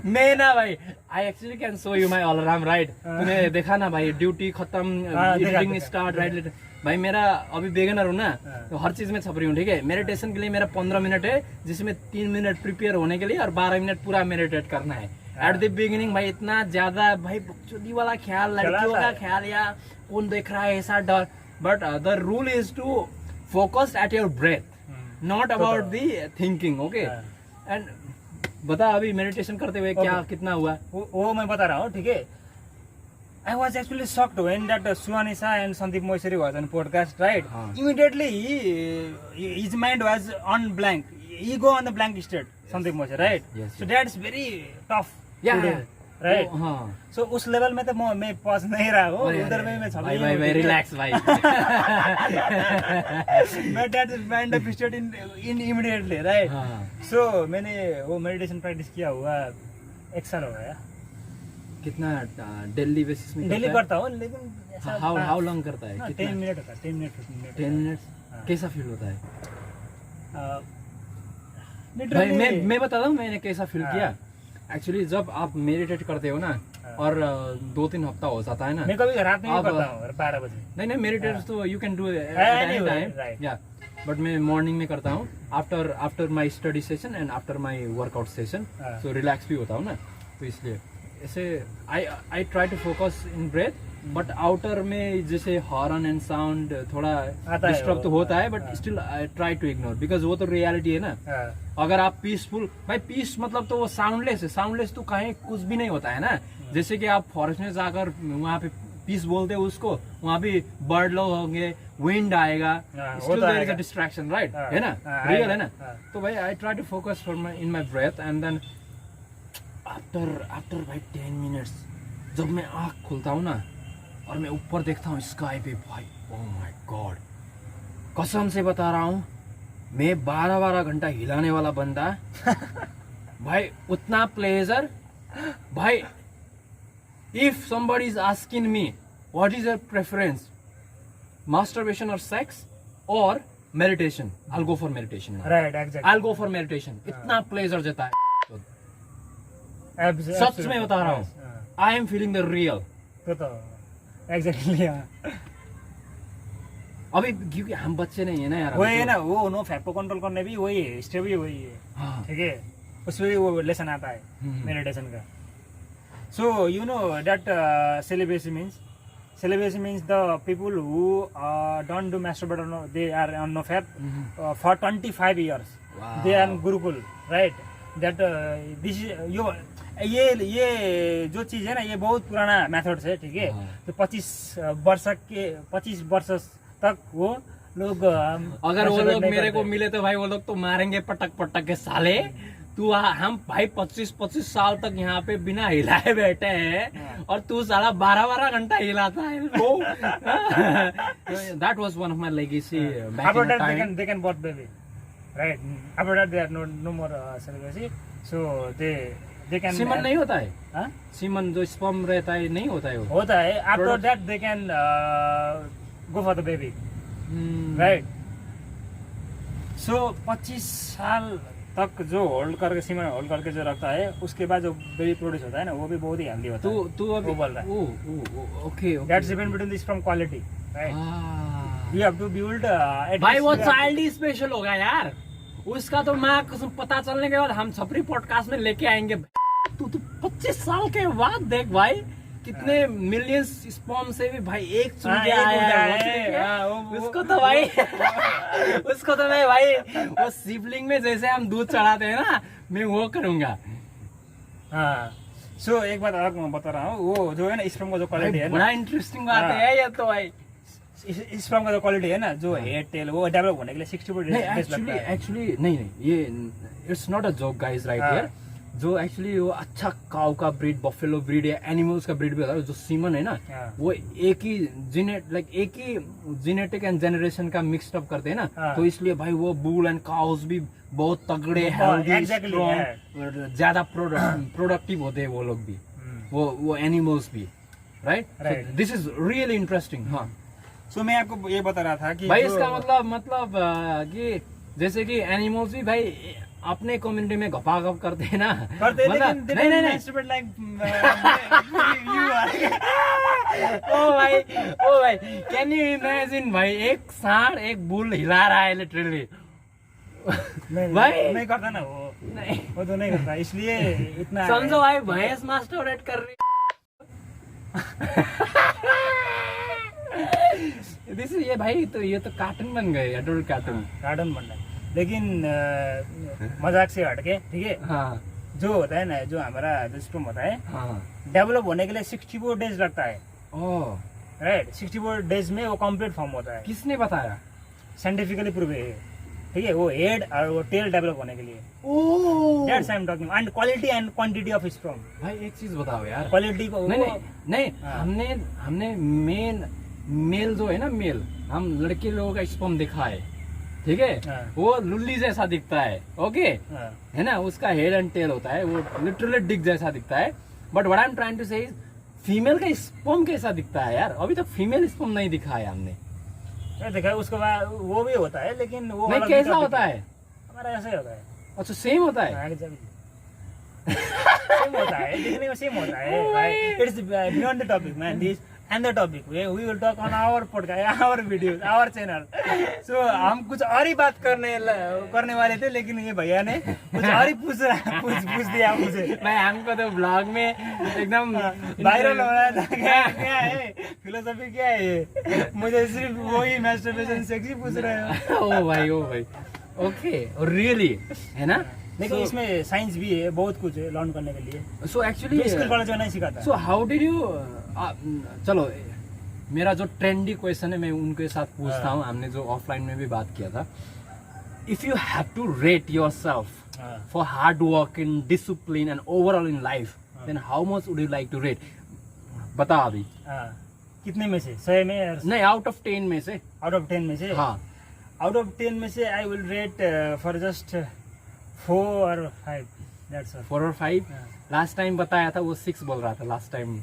मैं ना भाई, I actually can show you my alarm, right? तूने देखा ना भाई, ड्यूटी खत्म, एडिटिंग स्टार्ट, राइट? भाई मेरा अभी बेगनर हूँ ना, तो हर चीज में छप रही हूँ, ठीक है? मेडिटेशन के लिए मेरा 15 मिनट है, जिसमें 3 मिनट प्रिपेयर होने के लिए और 12 मिनट पूरा मेडिटेट करना है। एट द बिगिनिंग भाई इतना ज्यादा भाई बकचोदी वाला ख्याल, लड़कियों का ख्याल, या कौन देख रहा है ऐसा डर। But the rule is to focus at your breath, not about the thinking, okay? And बता अभी मेडिटेशन करते हुए क्या कितना हुआ? वो मैं बता रहा हूँ, ठीक है? I was actually shocked when that Suanisa and Sandeep Moiseri was on podcast, right? Immediately, his mind was on blank. He go on the blank state, Sandeep Moiseri, right? Yes, So that's very tough. Yeah, today, yeah. right? Oh, हाँ So उस level में तो मैं पहुंच नहीं रहा हूँ, उधर में मैं छपी भाई हूँ, भाई भाई ठीक है? रिलैक्स भाई। मैं that mind of state in immediately, right? हाँ So मैंने वो मेडिटेशन प्रैक्टिस किया हुआ 1 साल हो गया। कितना डेली बेसिस में डेली करता करता हूँ, लेकिन है? हाउ लॉन्ग करता है? 10 कितना? मिनट होता है, 10 मिनट 15 मिनट। 10 मिनट्स। हाँ। कैसा फील होता है भाई? Literally- मैं बताता हूँ मैंने कैसा फील हाँ। किया। एक्चुअली जब आप मेडिटेट करते हो ना, हाँ। और 2-3 हफ्ता हो जाता है ना, मैं कभी रात में भी आप- करता हूँ 12 बजे। नहीं मेडिटेट हाँ। तो you can do at Anyway, any time, right. या बट मैं मॉर्निंग में करता हूँ, after my study session and after my workout session, हाँ। सो रिलैक्स भी होता हूँ ना, तो इसलिए ऐसे I try to focus in breath. But outer में जैसे हॉर्न एंड साउंड थोड़ा आता है डिस्टर्ब वो, तो होता है, बट हाँ। Still I try to ignore, because वो तो रियलिटी है ना। हाँ, अगर आप पीसफुल, भाई पीस मतलब तो वो साउंडलेस है, साउंडलेस तो कहीं कुछ भी नहीं होता है ना। जैसे कि आप फॉरेस्ट में जाकर वहाँ पे पीस बोलते हो उसको, वहाँ भी बर्ड लोग होंगे, विंड आएगा, हाँ, स्टिल वो तो देयर इज अ आएगा। Distraction, right? हाँ, है ना, हाँ, रियल आएगा, है ना। हाँ। तो भाई I try to focus for my in my breath, and then after भाई 10 मिनट्स जब मैं आँख खोलता हूँ ना और मैं ऊपर देखता हूँ स्काई पे, भाई ओह माय गॉड, कसम से बता रहा हूँ, मैं 12-12 घंटा हिलाने वाला बंदा भाई, उतना प्लेजर भाई। If somebody is asking me what is your preference, masturbation or sex or meditation, I'll go for meditation now. right, exactly. I'll go for meditation. इतना प्लेजर देता है, सच Absolutely. में बता रहा हूँ। हाँ, I am feeling the real. तो exactly, हाँ। अभी क्योंकि हम बच्चे नहीं है ना यार, वही अभी है तो- ना, वो नो फैट को कंट्रोल करने भी वही है, स्टेप भी वही है, हाँ ठीक है? उसमें भी वो लेसन आता है हम्म। मेडिटेशन का। So you know that celibacy means Celibacy means the people who don't do masturbation, they are on nofap for 25 years. Wow. They are on Gurukul, right? That this is ये जो चीज है ना, ये बहुत पुराना मेथड है, ठीक है। हाँ। तो 25 वर्ष तक वो लोग अगर वो लोग मेरे को मिले तो भाई वो लोग तो मारेंगे पटक पटक के साले। तू हम भाई 25 साल तक यहाँ पे बिना हिलाए बैठे हैं और तू साला 12 घंटा हिलाता है। That was one of my legacy back After in that time. they can birth baby, right? After that they are no more celibacy, so they can semen नहीं होता है, हाँ? सीमन जो स्पर्म रहता है नहीं होता है वो। होता है। After Product- that they can go for the baby, Hmm. right? So 25 साल तक जो होल्ड करके सीमन होल्ड करके जो रखता है, उसके बाद जो बेबी प्रोड्यूस होता है ना, वो भी बहुत ही हेल्दी होता है। तू अभी वो बोल रहा है। Okay That's difference between this from quality, right? You have to build भाई वो चाइल्ड ही स्पेशल होगा यार। उसका तो मैं कसम पता चलने के बाद हम छपरी पॉडकास्ट में लेके आएंगे। तू 25 साल के बाद देख भाई कितने मिलियंस स्पर्म से भी भाई एक चुन के हाँ, एक आया उड़ा है। है। हाँ, वो- उसको तो भाई उसको तो मैं भाई वो शिवलिंग में जैसे हम दूध चढ़ाते हैं ना, मैं वो करूंगा। हाँ। सो एक बात अलग मैं बता रहा हूँ, वो जो है ना स्पर्म का जो क्वालिटी है बड़ा ना, इंटरेस्टिंग बात हाँ। है ये तो भाई। स्पर्म का जो क्वालिटी है ना, जो हेड टेल वो डेवलप होने के लिए 64 नहीं डेज लगता है। एक्चुअली नहीं ये it's not a joke guys right हाँ। हियर। जो एक्चुअली वो अच्छा काउ का ब्रीड, बफेलो ब्रीड या एनिमल्स का ब्रीड भी होता है, जो सीमन है ना, हाँ। वो एक ही जेनेटिक एंड जनरेशन का मिक्सड अप करते हैं ना, हाँ। तो इसलिए भाई वो बुल एंड काउस भी बहुत तगड़े, बहुत, हेल्दी, exactly, स्ट्रॉन्ग, ज्यादा प्रोडक्टिव होते हैं वो लोग भी, वो एनिमल्स भी, right. This is really interesting. हाँ सो मैं आपको ये बता रहा था कि भाई जो- इसका मतलब कि जैसे कि एनिमल्स भी भाई अपने कम्युनिटी में घपाघप करते हैं ना, करते हैं, मतलब लेकिन नहीं masturbate like you are. ओ भाई कैन यू इमेजिन भाई एक सांड एक बुल हिला रहा है लिटरली। नहीं, भाई। नहीं करता ना वो नहीं वो तो नहीं करता, इसलिए इतना समझो भाई भैंस मास्टरबेट कर रही दिस ये भाई तो ये तो कार्टून बन गए, एडल्ट कार्टून। गार्डन बनना है। लेकिन मजाक से हटके, ठीक है, हाँ जो होता है ना, जो हमारा जो स्पर्म होता है हाँ डेवलप होने के लिए 64 डेज लगता है, ओ राइट? 64 डेज में वो कंप्लीट फॉर्म होता है, किसने बताया? साइंटिफिकली प्रूव है, ठीक है। वो हेड और वो टेल डेवलप होने के लिए, ओ that's I am talking. And quality and quantity of sperm, भाई एक चीज बताओ यार। क्वालिटी को नहीं नहीं नहीं हाँ। हमने मेल जो है ना, मेल हम लड़के लोगों का स्पर्म दिखा है, ठीक है, हाँ। वो लुल्ली जैसा दिखता है, ओके हाँ, है ना, उसका हेड एंड टेल होता है, वो लिटरली डिक जैसा दिखता है। But what I am trying to say female का स्पर्म कैसा दिखता है यार? अभी तक फीमेल स्पर्म नहीं दिखा है हमने। ये देखा है, उसके बाद वो भी होता है, लेकिन वो नहीं अलग कैसा topic होता है? हमारा ऐसे ही होता है। अच्छा सेम होता है? हाँ, exactly. सेम होता है, दिखने में सेम होता है भाई। It's beyond the topic man, this and the topic we will talk on our podcast, our videos, our channel. So हम कुछ और ही बात करने वाले थे, लेकिन ये भैया ने कुछ और ही पूछ दिया मुझे। भाई हमको तो ब्लॉग में एकदम वायरल हो रहा था, क्या है फिलोसफी, क्या है ये? मुझे सिर्फ वही मैस्टरबेशन सेक्स ही पूछ रहे हो। ओ भाई ओके रियली है ना। लेकिन So- इसमें साइंस भी है, बहुत कुछ है लर्न करने के लिए, सो एक्चुअली स्कूल कॉलेज में नहीं सिखाता। सो हाउ डिड यू चलो मेरा जो ट्रेंडी क्वेश्चन है मैं उनके साथ पूछता हूँ, हमने जो ऑफलाइन में भी बात किया था। If you have to rate yourself for hard work in discipline and overall in life, then how much would you like to rate? बता अभी। कितने में से? 100 में? नहीं आउट ऑफ 10 में से। आउट ऑफ 10 में से? हाँ आउट ऑफ 10 में से I will rate for just 4 और 5, दैट्स ऑल। 4 और 5। हाँ। लास्ट टाइम बताया था वो 6 बोल रहा था लास्ट टाइम,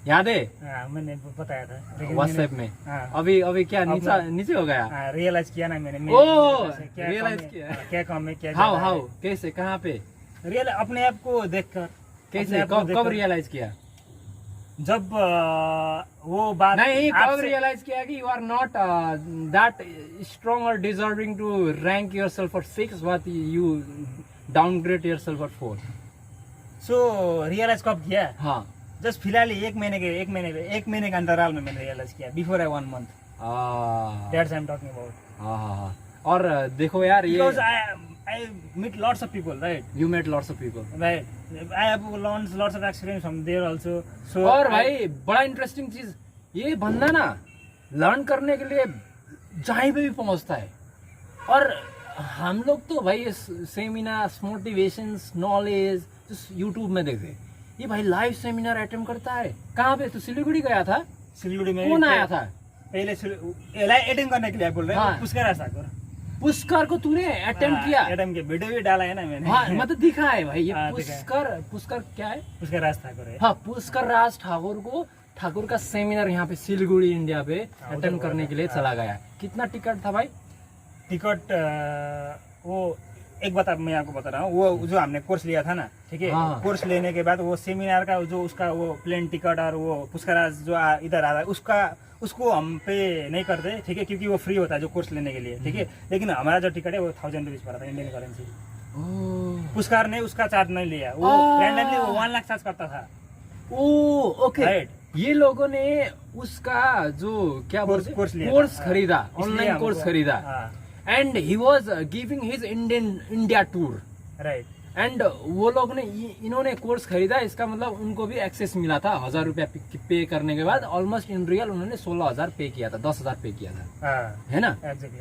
याद है? मैंने बताया था, लेकिन व्हाट्सएप मैंने- में। हाँ। अभी क्या अब नीचे हो गया? रियलाइज किया ना मैंने। ओ, क्या realize कम है, किया। क्या कम है, क्या हाउ ज्यादा हाउ है। कैसे कहाँ पे रियल अपने आप को देखकर, कैसे अपने आप को कब देखकर। रियलाइज किया? जब वो बात नहीं कब आपसे- रियलाइज किया कि you are not that strong और deserving to rank yourself for 6 but you downgrade yourself for 4? So realize कब किया? हाँ जस्ट फिलहाल ही एक महीने के अंतराल में मैंने रियलाइज किया, before 1 month. That's I'm talking about. हाँ। और देखो यार ये Because I meet lots of people, right? you met lots of people. Right. I have learned lots of experience from there also. So और भाई बड़ा इंटरेस्टिंग चीज, ये बंदा ना लर्न करने के लिए जहाँ पे भी पहुंचता है। और हम लोग तो भाई सेमिनार, मोटिवेशंस, नॉलेज यूट्यूब में देखते, ये भाई लाइव सेमिनार अटेंड करता है। कहाँ पे? तो सिलीगुड़ी गया था। सिलीगुड़ी में कौन आया था? पहले अटेंड करने के लिए बोल रहे हैं। हाँ। पुष्कर ठाकुर। पुष्कर को तूने अटेम्प्ट किया? अटेम्प्ट किया, वीडियो भी डाला है ना मैंने। हाँ, मतलब दिखा है भाई ये हाँ, दिखा है। पुष्कर क्या है? पुष्कर राज ठाकुर है। हाँ, पुष्कर राज ठाकुर का सेमिनार यहाँ पे सिलीगुड़ी इंडिया पे अटेंड करने के लिए चला गया। कितना टिकट था भाई? टिकट वो एक बात मैं आपको बता रहा हूँ, वो जो हमने कोर्स लिया था ना, ठीक है, हाँ। कोर्स लेने के बाद वो सेमिनार का जो उसका वो प्लेन टिकट और वो पुष्कर जो इधर आ रहा है उसको हम पे नहीं करते, ठीक है, क्योंकि वो फ्री होता है जो कोर्स लेने के लिए, ठीक है। लेकिन हमारा जो टिकट है वो 1000 रुपीज पड़ा था, इंडियन करेंसी। पुष्कर ने उसका चार्ज नहीं लिया, वो रैंडमली वो 1 लाख चार्ज करता था। Okay, right. ये लोगों ने उसका जो क्या बोलते कोर्स खरीदा, ऑनलाइन कोर्स खरीदा, and he was giving his India tour, right. And वो लोग ने इन्होंने कोर्स खरीदा, इसका मतलब उनको भी एक्सेस मिला था। 1000 रुपया पे करने के बाद ऑलमोस्ट इन रियल उन्होंने 16,000 पे किया था, 10,000 पे किया था, है ना,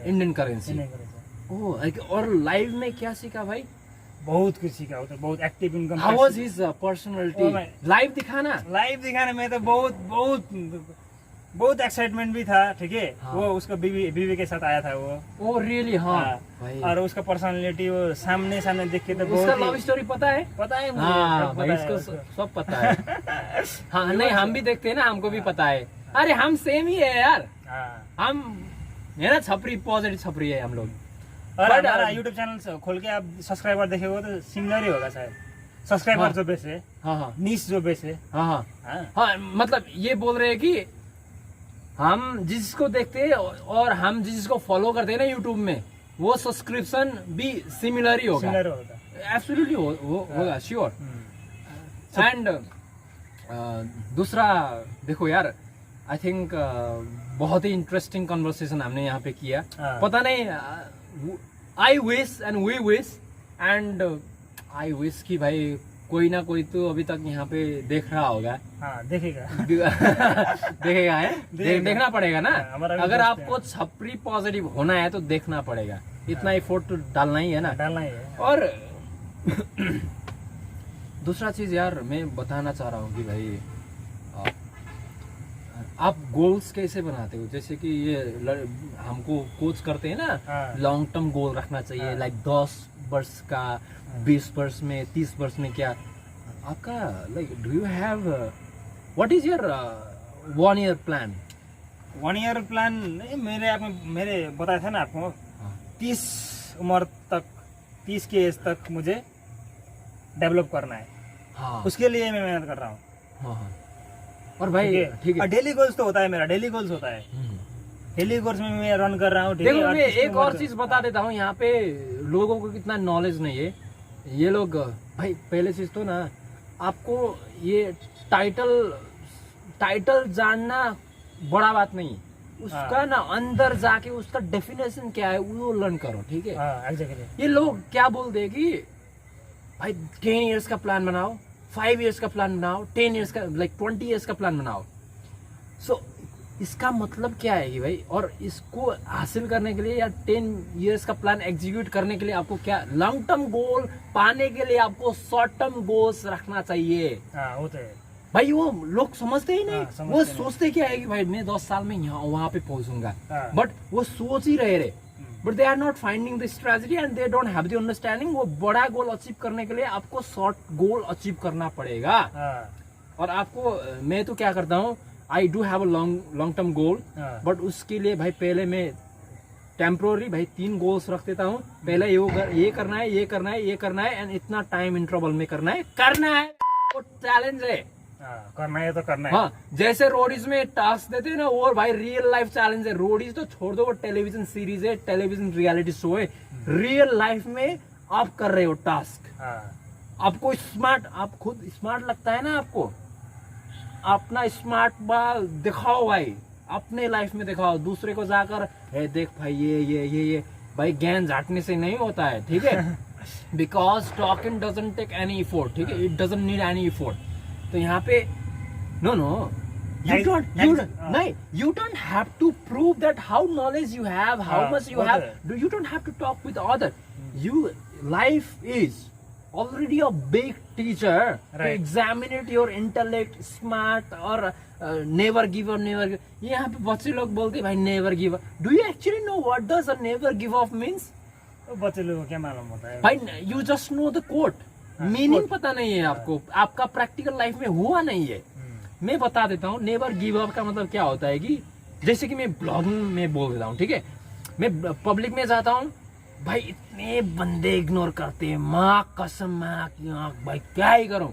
इंडियन करेंसी। और लाइव में क्या सीखा भाई? बहुत कुछ सीखा, तो बहुत active income. How was his personality? Live दिखाना में तो बहुत एक्साइटमेंट भी था, ठीक है। हाँ। वो उसका बीवी के साथ आया था वो। Oh really? हाँ भाई। और उसका पर्सनालिटी वो सामने देख के तो उसका लव स्टोरी पता है मुझे। हाँ भाई, इसको सब पता है। हाँ नहीं, हम भी देखते हैं ना, हमको भी पता है। अरे हम सेम ही है यार, हम है ना, छपरी, पॉजिटिव छपरी है हम लोग। और हमारा यूट्यूब चैनल खोल के आप सब्सक्राइबर देखेगा तो सिमिलर ही होगा शायद। सब्सक्राइबर जो बेस है, हाँ, नीश जो बेस है, हाँ, मतलब ये बोल रहे हैं कि हम जिसको देखते हैं और हम जिसको फॉलो करते हैं ना यूट्यूब में, वो सब्सक्रिप्शन भी सिमिलर ही होगा, एब्सोल्युटली होगा, श्योर। एंड दूसरा देखो यार, आई थिंक बहुत ही इंटरेस्टिंग कन्वर्सेशन हमने यहाँ पे किया। पता नहीं, I wish and we wish and I wish कि भाई कोई ना कोई तो अभी तक यहाँ पे देख रहा होगा। देखेगा देखेगा है, देखना पड़ेगा ना। अगर आपको छपरी पॉजिटिव होना है तो देखना पड़ेगा, इतना एफोर्ट तो डालना ही है ना, डालना ही है। और दूसरा चीज यार मैं बताना चाह रहा हूँ कि भाई आप गोल्स कैसे बनाते हो? जैसे कि ये हमको कोच करते हैं ना, लॉन्ग टर्म गोल रखना चाहिए, लाइक 10 वर्ष का, 20 वर्ष में, 30 वर्ष में क्या आपका, like do you have, what is your 1 year plan? 1 year plan मेरे बताया था ना आपको, 30 उम्र तक, 30 के एज तक मुझे डेवलप करना है। हाँ, उसके लिए मैं मेहनत कर रहा हूँ। हाँ। और भाई ठीक है, डेली गोल्स तो होता है, मेरा डेली गोल्स होता है। डेली गोल्स में मैं रन कर रहा हूँ। देखो मैं एक और चीज बता देता हूँ, यहाँ पे लोगों को कितना नॉलेज नहीं है। ये लोग भाई, पहले चीज तो ना, आपको ये टाइटल जानना बड़ा बात नहीं, उसका ना अंदर जाके उसका डेफिनेशन क्या है वो लर्न करो, ठीक है। ये लोग क्या बोलते हैं कि भाई 10 years का प्लान बनाओ, 5 years का प्लान बनाओ, 10 years का, लाइक 20 years का प्लान बनाओ। सो इसका मतलब क्या है कि भाई, और इसको हासिल करने के लिए या 10 years का प्लान एग्जीक्यूट करने के लिए आपको क्या, लॉन्ग टर्म गोल पाने के लिए आपको शॉर्ट टर्म गोल्स रखना चाहिए। होते हैं भाई, वो लोग समझते ही नहीं। वो सोचते क्या है कि भाई मैं 10 साल में यहाँ वहां पे पहुंचूंगा, बट वो सोच ही रहे but they are not finding the strategy and they don't have the understanding. वो बड़ा गोल अचीव करने के लिए आपको शॉर्ट गोल अचीव करना पड़ेगा। और आपको, मैं तो क्या करता हूँ, I do have a long term goal, but उसके लिए भाई पहले मैं टेम्पोररी भाई 3 गोल्स रख देता हूँ। पहले ये करना है, ये करना है, ये करना है, एंड इतना टाइम इंटरवल में करना है। वो चैलेंज है, करना है तो करना है। हाँ, जैसे रोडीज में टास्क देते हैं ना, वो भाई रियल लाइफ चैलेंज है। रोडीज तो छोड़ दो, वो टेलीविजन सीरीज है, टेलीविजन रियलिटी शो है। रियल लाइफ में आप कर रहे हो टास्क। आपको स्मार्ट, आप खुद स्मार्ट लगता है ना आपको, अपना स्मार्ट बाल दिखाओ भाई, अपने लाइफ में दिखाओ, दूसरे को जाकर हे देख भाई ये भाई ज्ञान झाटने से नहीं होता है, ठीक है। Because talking doesn't take any effort, ठीक है, it doesn't need any effort. तो यहाँ पे no you don't have to prove that how knowledge you have, how much you have. You don't have to talk with other. Life is already a big teacher to examine your intellect, smart or never give up, never give. ये यहाँ पे बच्चे लोग बोलते हैं भाई never give up. Do you actually know what does a never give up means? बच्चे लोगों को क्या मालूम होता है भाई, you just know the quote. Meaning पता नहीं है आपको, आपका प्रैक्टिकल लाइफ में हुआ नहीं है। मैं बता देता हूँ, नेवर गिव अप का मतलब क्या होता है कि जैसे कि मैं ब्लॉगिंग में बोल देता हूँ, ठीक है, मैं पब्लिक में जाता हूँ भाई, इतने बंदे इग्नोर करते हैं, माँ कसम, माँ की आँख, भाई क्या ही करूँ।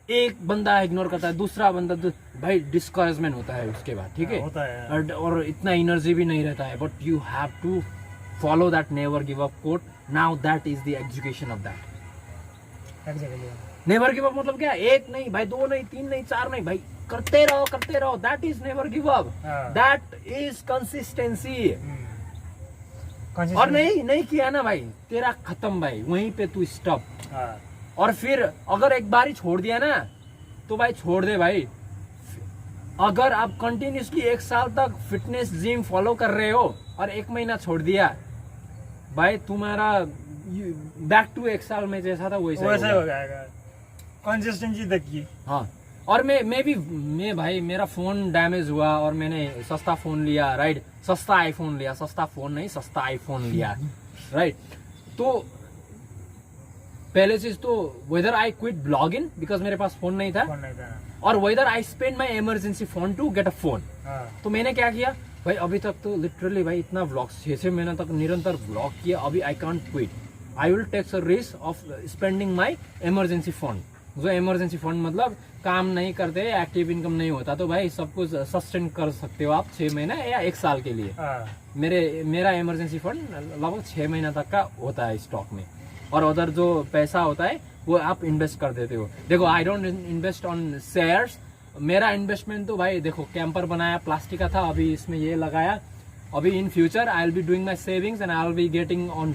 एक बंदा इग्नोर करता है, दूसरा बंदा भाई डिस्करेजमेंट होता है उसके बाद, ठीक है, होता है। और इतना एनर्जी भी नहीं रहता है। But you have to follow that never give up quote. Now that is the education of that. Never give up मतलब क्या? एक नहीं भाई, दो नहीं, तीन नहीं, चार नहीं भाई, करते रहो। That is never give up, that is consistency. और नहीं किया ना भाई, तेरा खत्म भाई, वहीं पे तू स्टॉप। और फिर अगर एक बार ही छोड़ दिया ना तो भाई छोड़ दे भाई। अगर आप कंटिन्यूसली 1 साल तक फिटनेस जिम फॉलो कर रहे हो और 1 महीना छोड़ दिया भाई, तुम्हारा बैक टू 1 साल में जैसा था वैसा हो जाएगा। कंसिस्टेंसी देखिए। हाँ, और मैं भाई मेरा फोन डैमेज हुआ और मैंने सस्ता फोन लिया, राइट, सस्ता आईफोन लिया, सस्ता फोन नहीं, सस्ता आईफोन लिया, राइट। तो पहले चीज तो whether I quit blogging because मेरे पास फोन नहीं था, और whether I spend my emergency phone to get a phone. तो मैंने क्या किया भाई, अभी तक तो लिटरली भाई इतना व्लॉग 6 महीना तक निरंतर व्लॉग किया, अभी I can't quit. I will take a risk of spending my emergency fund. जो इमरजेंसी फंड मतलब काम नहीं करते, एक्टिव इनकम नहीं होता, तो भाई सब कुछ सस्टेन कर सकते हो आप 6 महीना या 1 साल के लिए। मेरा इमरजेंसी फंड लगभग 6 महीना तक का होता है स्टॉक में, और उधर जो पैसा होता है वो आप इन्वेस्ट कर देते हो। देखो, I don't invest on shares. मेरा इन्वेस्टमेंट तो भाई देखो, कैंपर बनाया प्लास्टिक का था, अभी इसमें ये लगाया। अभी in future I will be doing my savings and I will be getting on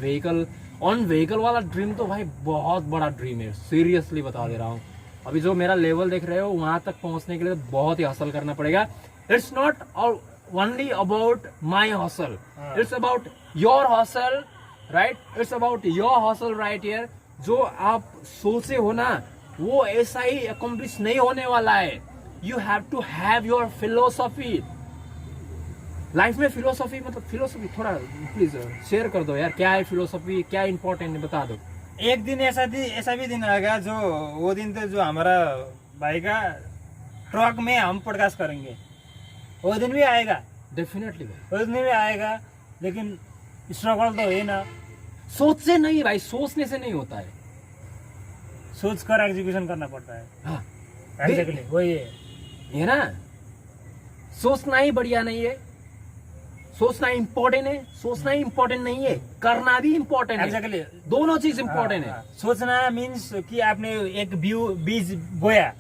vehicle वाला ड्रीम तो भाई बहुत बड़ा ड्रीम है, सीरियसली बता दे रहा हूँ। अभी जो मेरा लेवल देख रहे हो, वहां तक पहुंचने के लिए बहुत ही हसल करना पड़ेगा। It's not only about my hustle, it's about your hustle, right, it's about your hustle right here. जो आप सोचे हो ना, वो ऐसा ही अकम्प्लिश नहीं होने वाला है। You have to have your philosophy life में। फिलोसफी मतलब फिलोसफी थोड़ा प्लीज शेयर कर दो यार, क्या है फिलोसफी, क्या इंपॉर्टेंट है, बता दो। एक दिन ऐसा भी दिन आएगा जो वो दिन तो जो हमारा भाई का ट्रक में हम पॉडकास्ट करेंगे, वो दिन भी आएगा डेफिनेटली वो दिन भी आएगा। लेकिन स्ट्रगल तो है ना, सोच से नहीं भाई, सोचने से नहीं होता है, सोच कर एग्जीक्यूशन करना पड़ता है। हाँ एग्जैक्टली वही है ना। सोचना ही बढ़िया नहीं है, सोचना इम्पोर्टेंट है, सोचना ही इम्पोर्टेंट नहीं है, करना भी इम्पोर्टेंट है। एग्जैक्टली दोनों चीज इम्पोर्टेंट है। सोचना मीन्स कि आपने एक बीज बोया,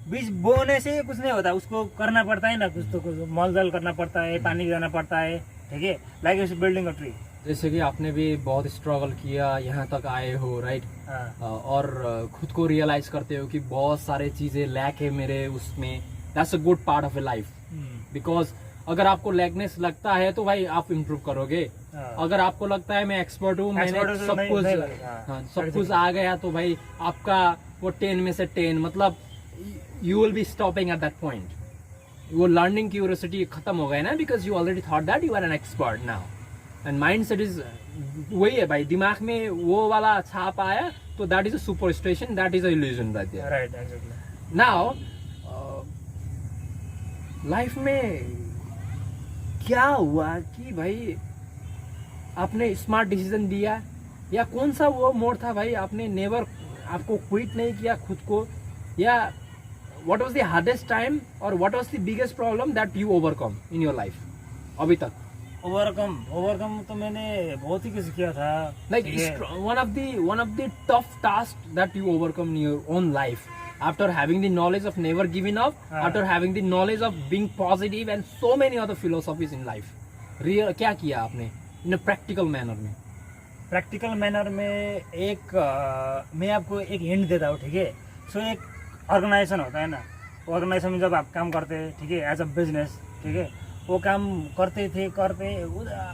बीज बोने से कुछ नहीं होता, उसको करना पड़ता है ना, कुछ तो कुछ मलजल करना पड़ता है, पानी देना पड़ता है, ठीक है, लाइक बिल्डिंग अ ट्री। जैसे कि आपने भी बहुत स्ट्रगल किया, यहाँ तक आए हो, राइट, और खुद को रियलाइज करते हो कि बहुत सारे चीजें लैक है मेरे उसमें। That's a good part of A life, because अगर आपको लैकनेस लगता है तो भाई आप इम्प्रूव करोगे। अगर आपको लगता है मैं एक्सपर्ट हूँ, मैंने सब कुछ आ गया, तो भाई आपका वो 10 में से 10 मतलब you will be stopping at that point. वो लर्निंग क्यूरियोसिटी खत्म हो गया ना, because you already thought that you are an expert now. And mind set is वही है भाई, दिमाग में वो वाला छाप आया तो that is a superstition, that is a illusion that there, right, exactly. Now life में क्या हुआ कि भाई आपने स्मार्ट डिसीजन दिया, या कौन सा वो मोड था भाई, आपने नेवर, आपको क्विट नहीं किया खुद को, या what was the hardest time और what was the biggest problem that you overcome in your life अभी तक? ओवरकम तो मैंने बहुत ही कुछ किया था, like one of the tough task that you overcome in your own life after having the knowledge of never giving up, after having the knowledge of being positive and so many other philosophies in life, real क्या किया आपने in a practical manner में? Practical manner में मैं आपको एक hint देता हूँ, ठीक है। सो एक ऑर्गेनाइजेशन होता है ना, ऑर्गेनाइजेशन में जब आप काम करते हैं, ठीक है, एज अ बिजनेस, ठीक है, वो काम करते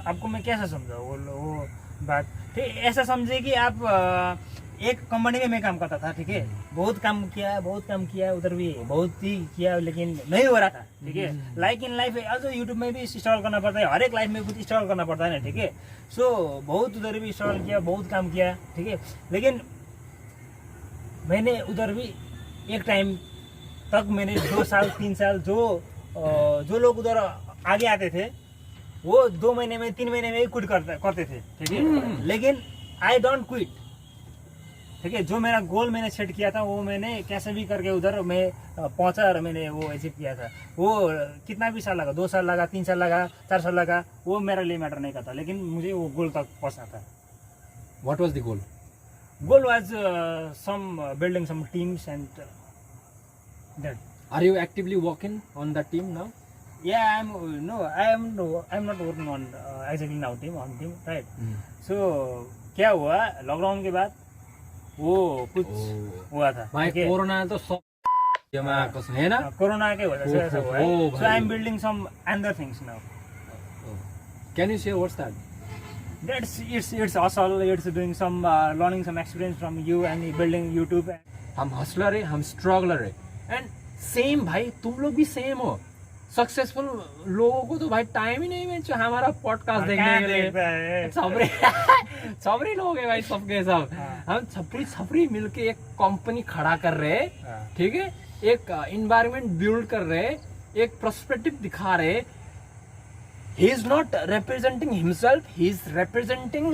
आपको मैं कैसे समझाऊँ वो बात, ठीक है। ऐसा समझे कि आप एक कंपनी में मैं काम करता था, ठीक है, बहुत काम किया उधर भी बहुत ही किया, लेकिन नहीं हो रहा था, ठीक है। Like in life also YouTube में भी स्ट्रगल करना पड़ता है, हर एक लाइफ में कुछ स्ट्रगल करना पड़ता है ना, ठीक है। सो बहुत उधर भी स्ट्रगल किया, बहुत काम किया, ठीक है, लेकिन मैंने उधर भी एक टाइम तक मैंने 2 साल 3 साल जो लोग उधर आगे आते थे वो 2 महीने में 3 महीने में ही क्विट करते थे, ठीक है। लेकिन आई डोंट क्विट, ठीक है। जो मेरा गोल मैंने सेट किया था वो मैंने कैसे भी करके उधर मैं पहुंचा और मैंने वो अचीव किया था। वो कितना भी साल लगा, 2 साल लगा, 3 साल लगा, 4 साल लगा, वो मेरे लिए मैटर नहीं करता, लेकिन मुझे वो गोल तक पहुंचना था। What was the goal? Goal was building some teams and that. Are you actively working on that team now? Yeah, I'm not working on exactly now team, right? So क्या हुआ, लॉकडाउन के बाद वो कुछ हुआ था भाई, कोरोना तो सब है ना, कोरोना के वजह से ऐसा हुआ है। So I'm building some other things now. Can you share what's that? It's also it's doing some learning some experience from you and building YouTube. हम हसलर है, हम स्ट्रगलर है, एंड सेम भाई तुम लोग भी सेम हो। सक्सेसफुल लोगों को तो भाई टाइम ही नहीं मिलता हमारा पॉडकास्ट देखने के लिए। छपरी लोग है भाई सबके सब। हम छपरी मिलके एक कंपनी खड़ा कर रहे हैं, ठीक है, एक इन्वायरमेंट बिल्ड कर रहे हैं, एक पर्सपेक्टिव दिखा रहे। He is not representing himself, he is representing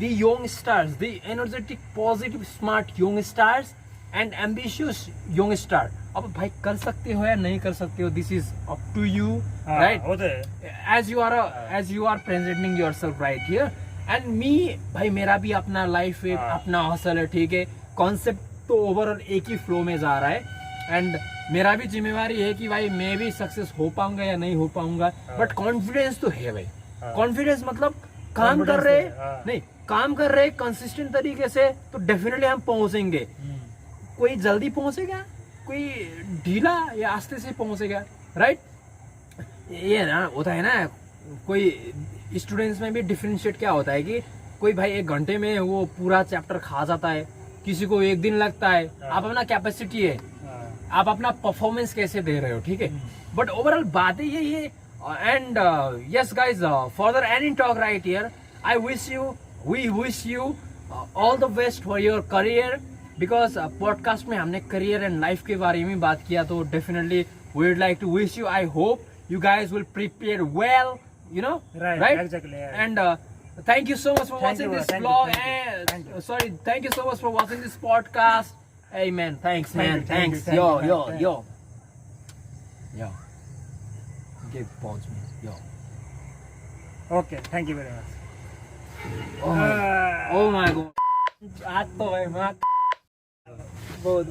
the young stars, the energetic, positive, smart young stars and ambitious young star. अब भाई कर सकते हो या नहीं कर सकते हो, this is up to you, right? As you are presenting yourself right here, and me भाई मेरा भी अपना लाइफ है, अपना हसल है, ठीक है। कॉन्सेप्ट तो ओवरऑल एक ही फ्लो में जा रहा है, एंड मेरा भी जिम्मेवारी है कि भाई मैं भी सक्सेस हो पाऊंगा या नहीं हो पाऊंगा, बट कॉन्फिडेंस तो है भाई। कॉन्फिडेंस मतलब काम कर रहे नहीं, काम कर रहे कंसिस्टेंट तरीके से तो डेफिनेटली हम पहुंचेंगे। कोई जल्दी पहुंचेगा, कोई ढीला या आस्ते से पहुंचेगा, राइट? ये ना होता है ना, कोई स्टूडेंट्स में भी डिफरेंशिएट क्या होता है कि कोई भाई 1 घंटे में वो पूरा चैप्टर खा जाता है, किसी को 1 दिन लगता है। आप अपना कैपेसिटी है, आप अपना परफॉर्मेंस कैसे दे रहे हो, ठीक है। बट ओवरऑल बात है यही है। And yes guys, further any talk right here, we wish you all the best for your career, because podcast में हमने करियर एंड लाइफ के बारे में बात किया, तो definitely we would like to wish you, I hope you guys will prepare well, you know, right? Exactly. Yeah. And thank you so much for watching this vlog, and thank you so much for watching this podcast. Hey man, thanks man, thanks. Yo. Give pause me, yo. Okay, thank you very much. Oh my god, आज तो भाई बहुत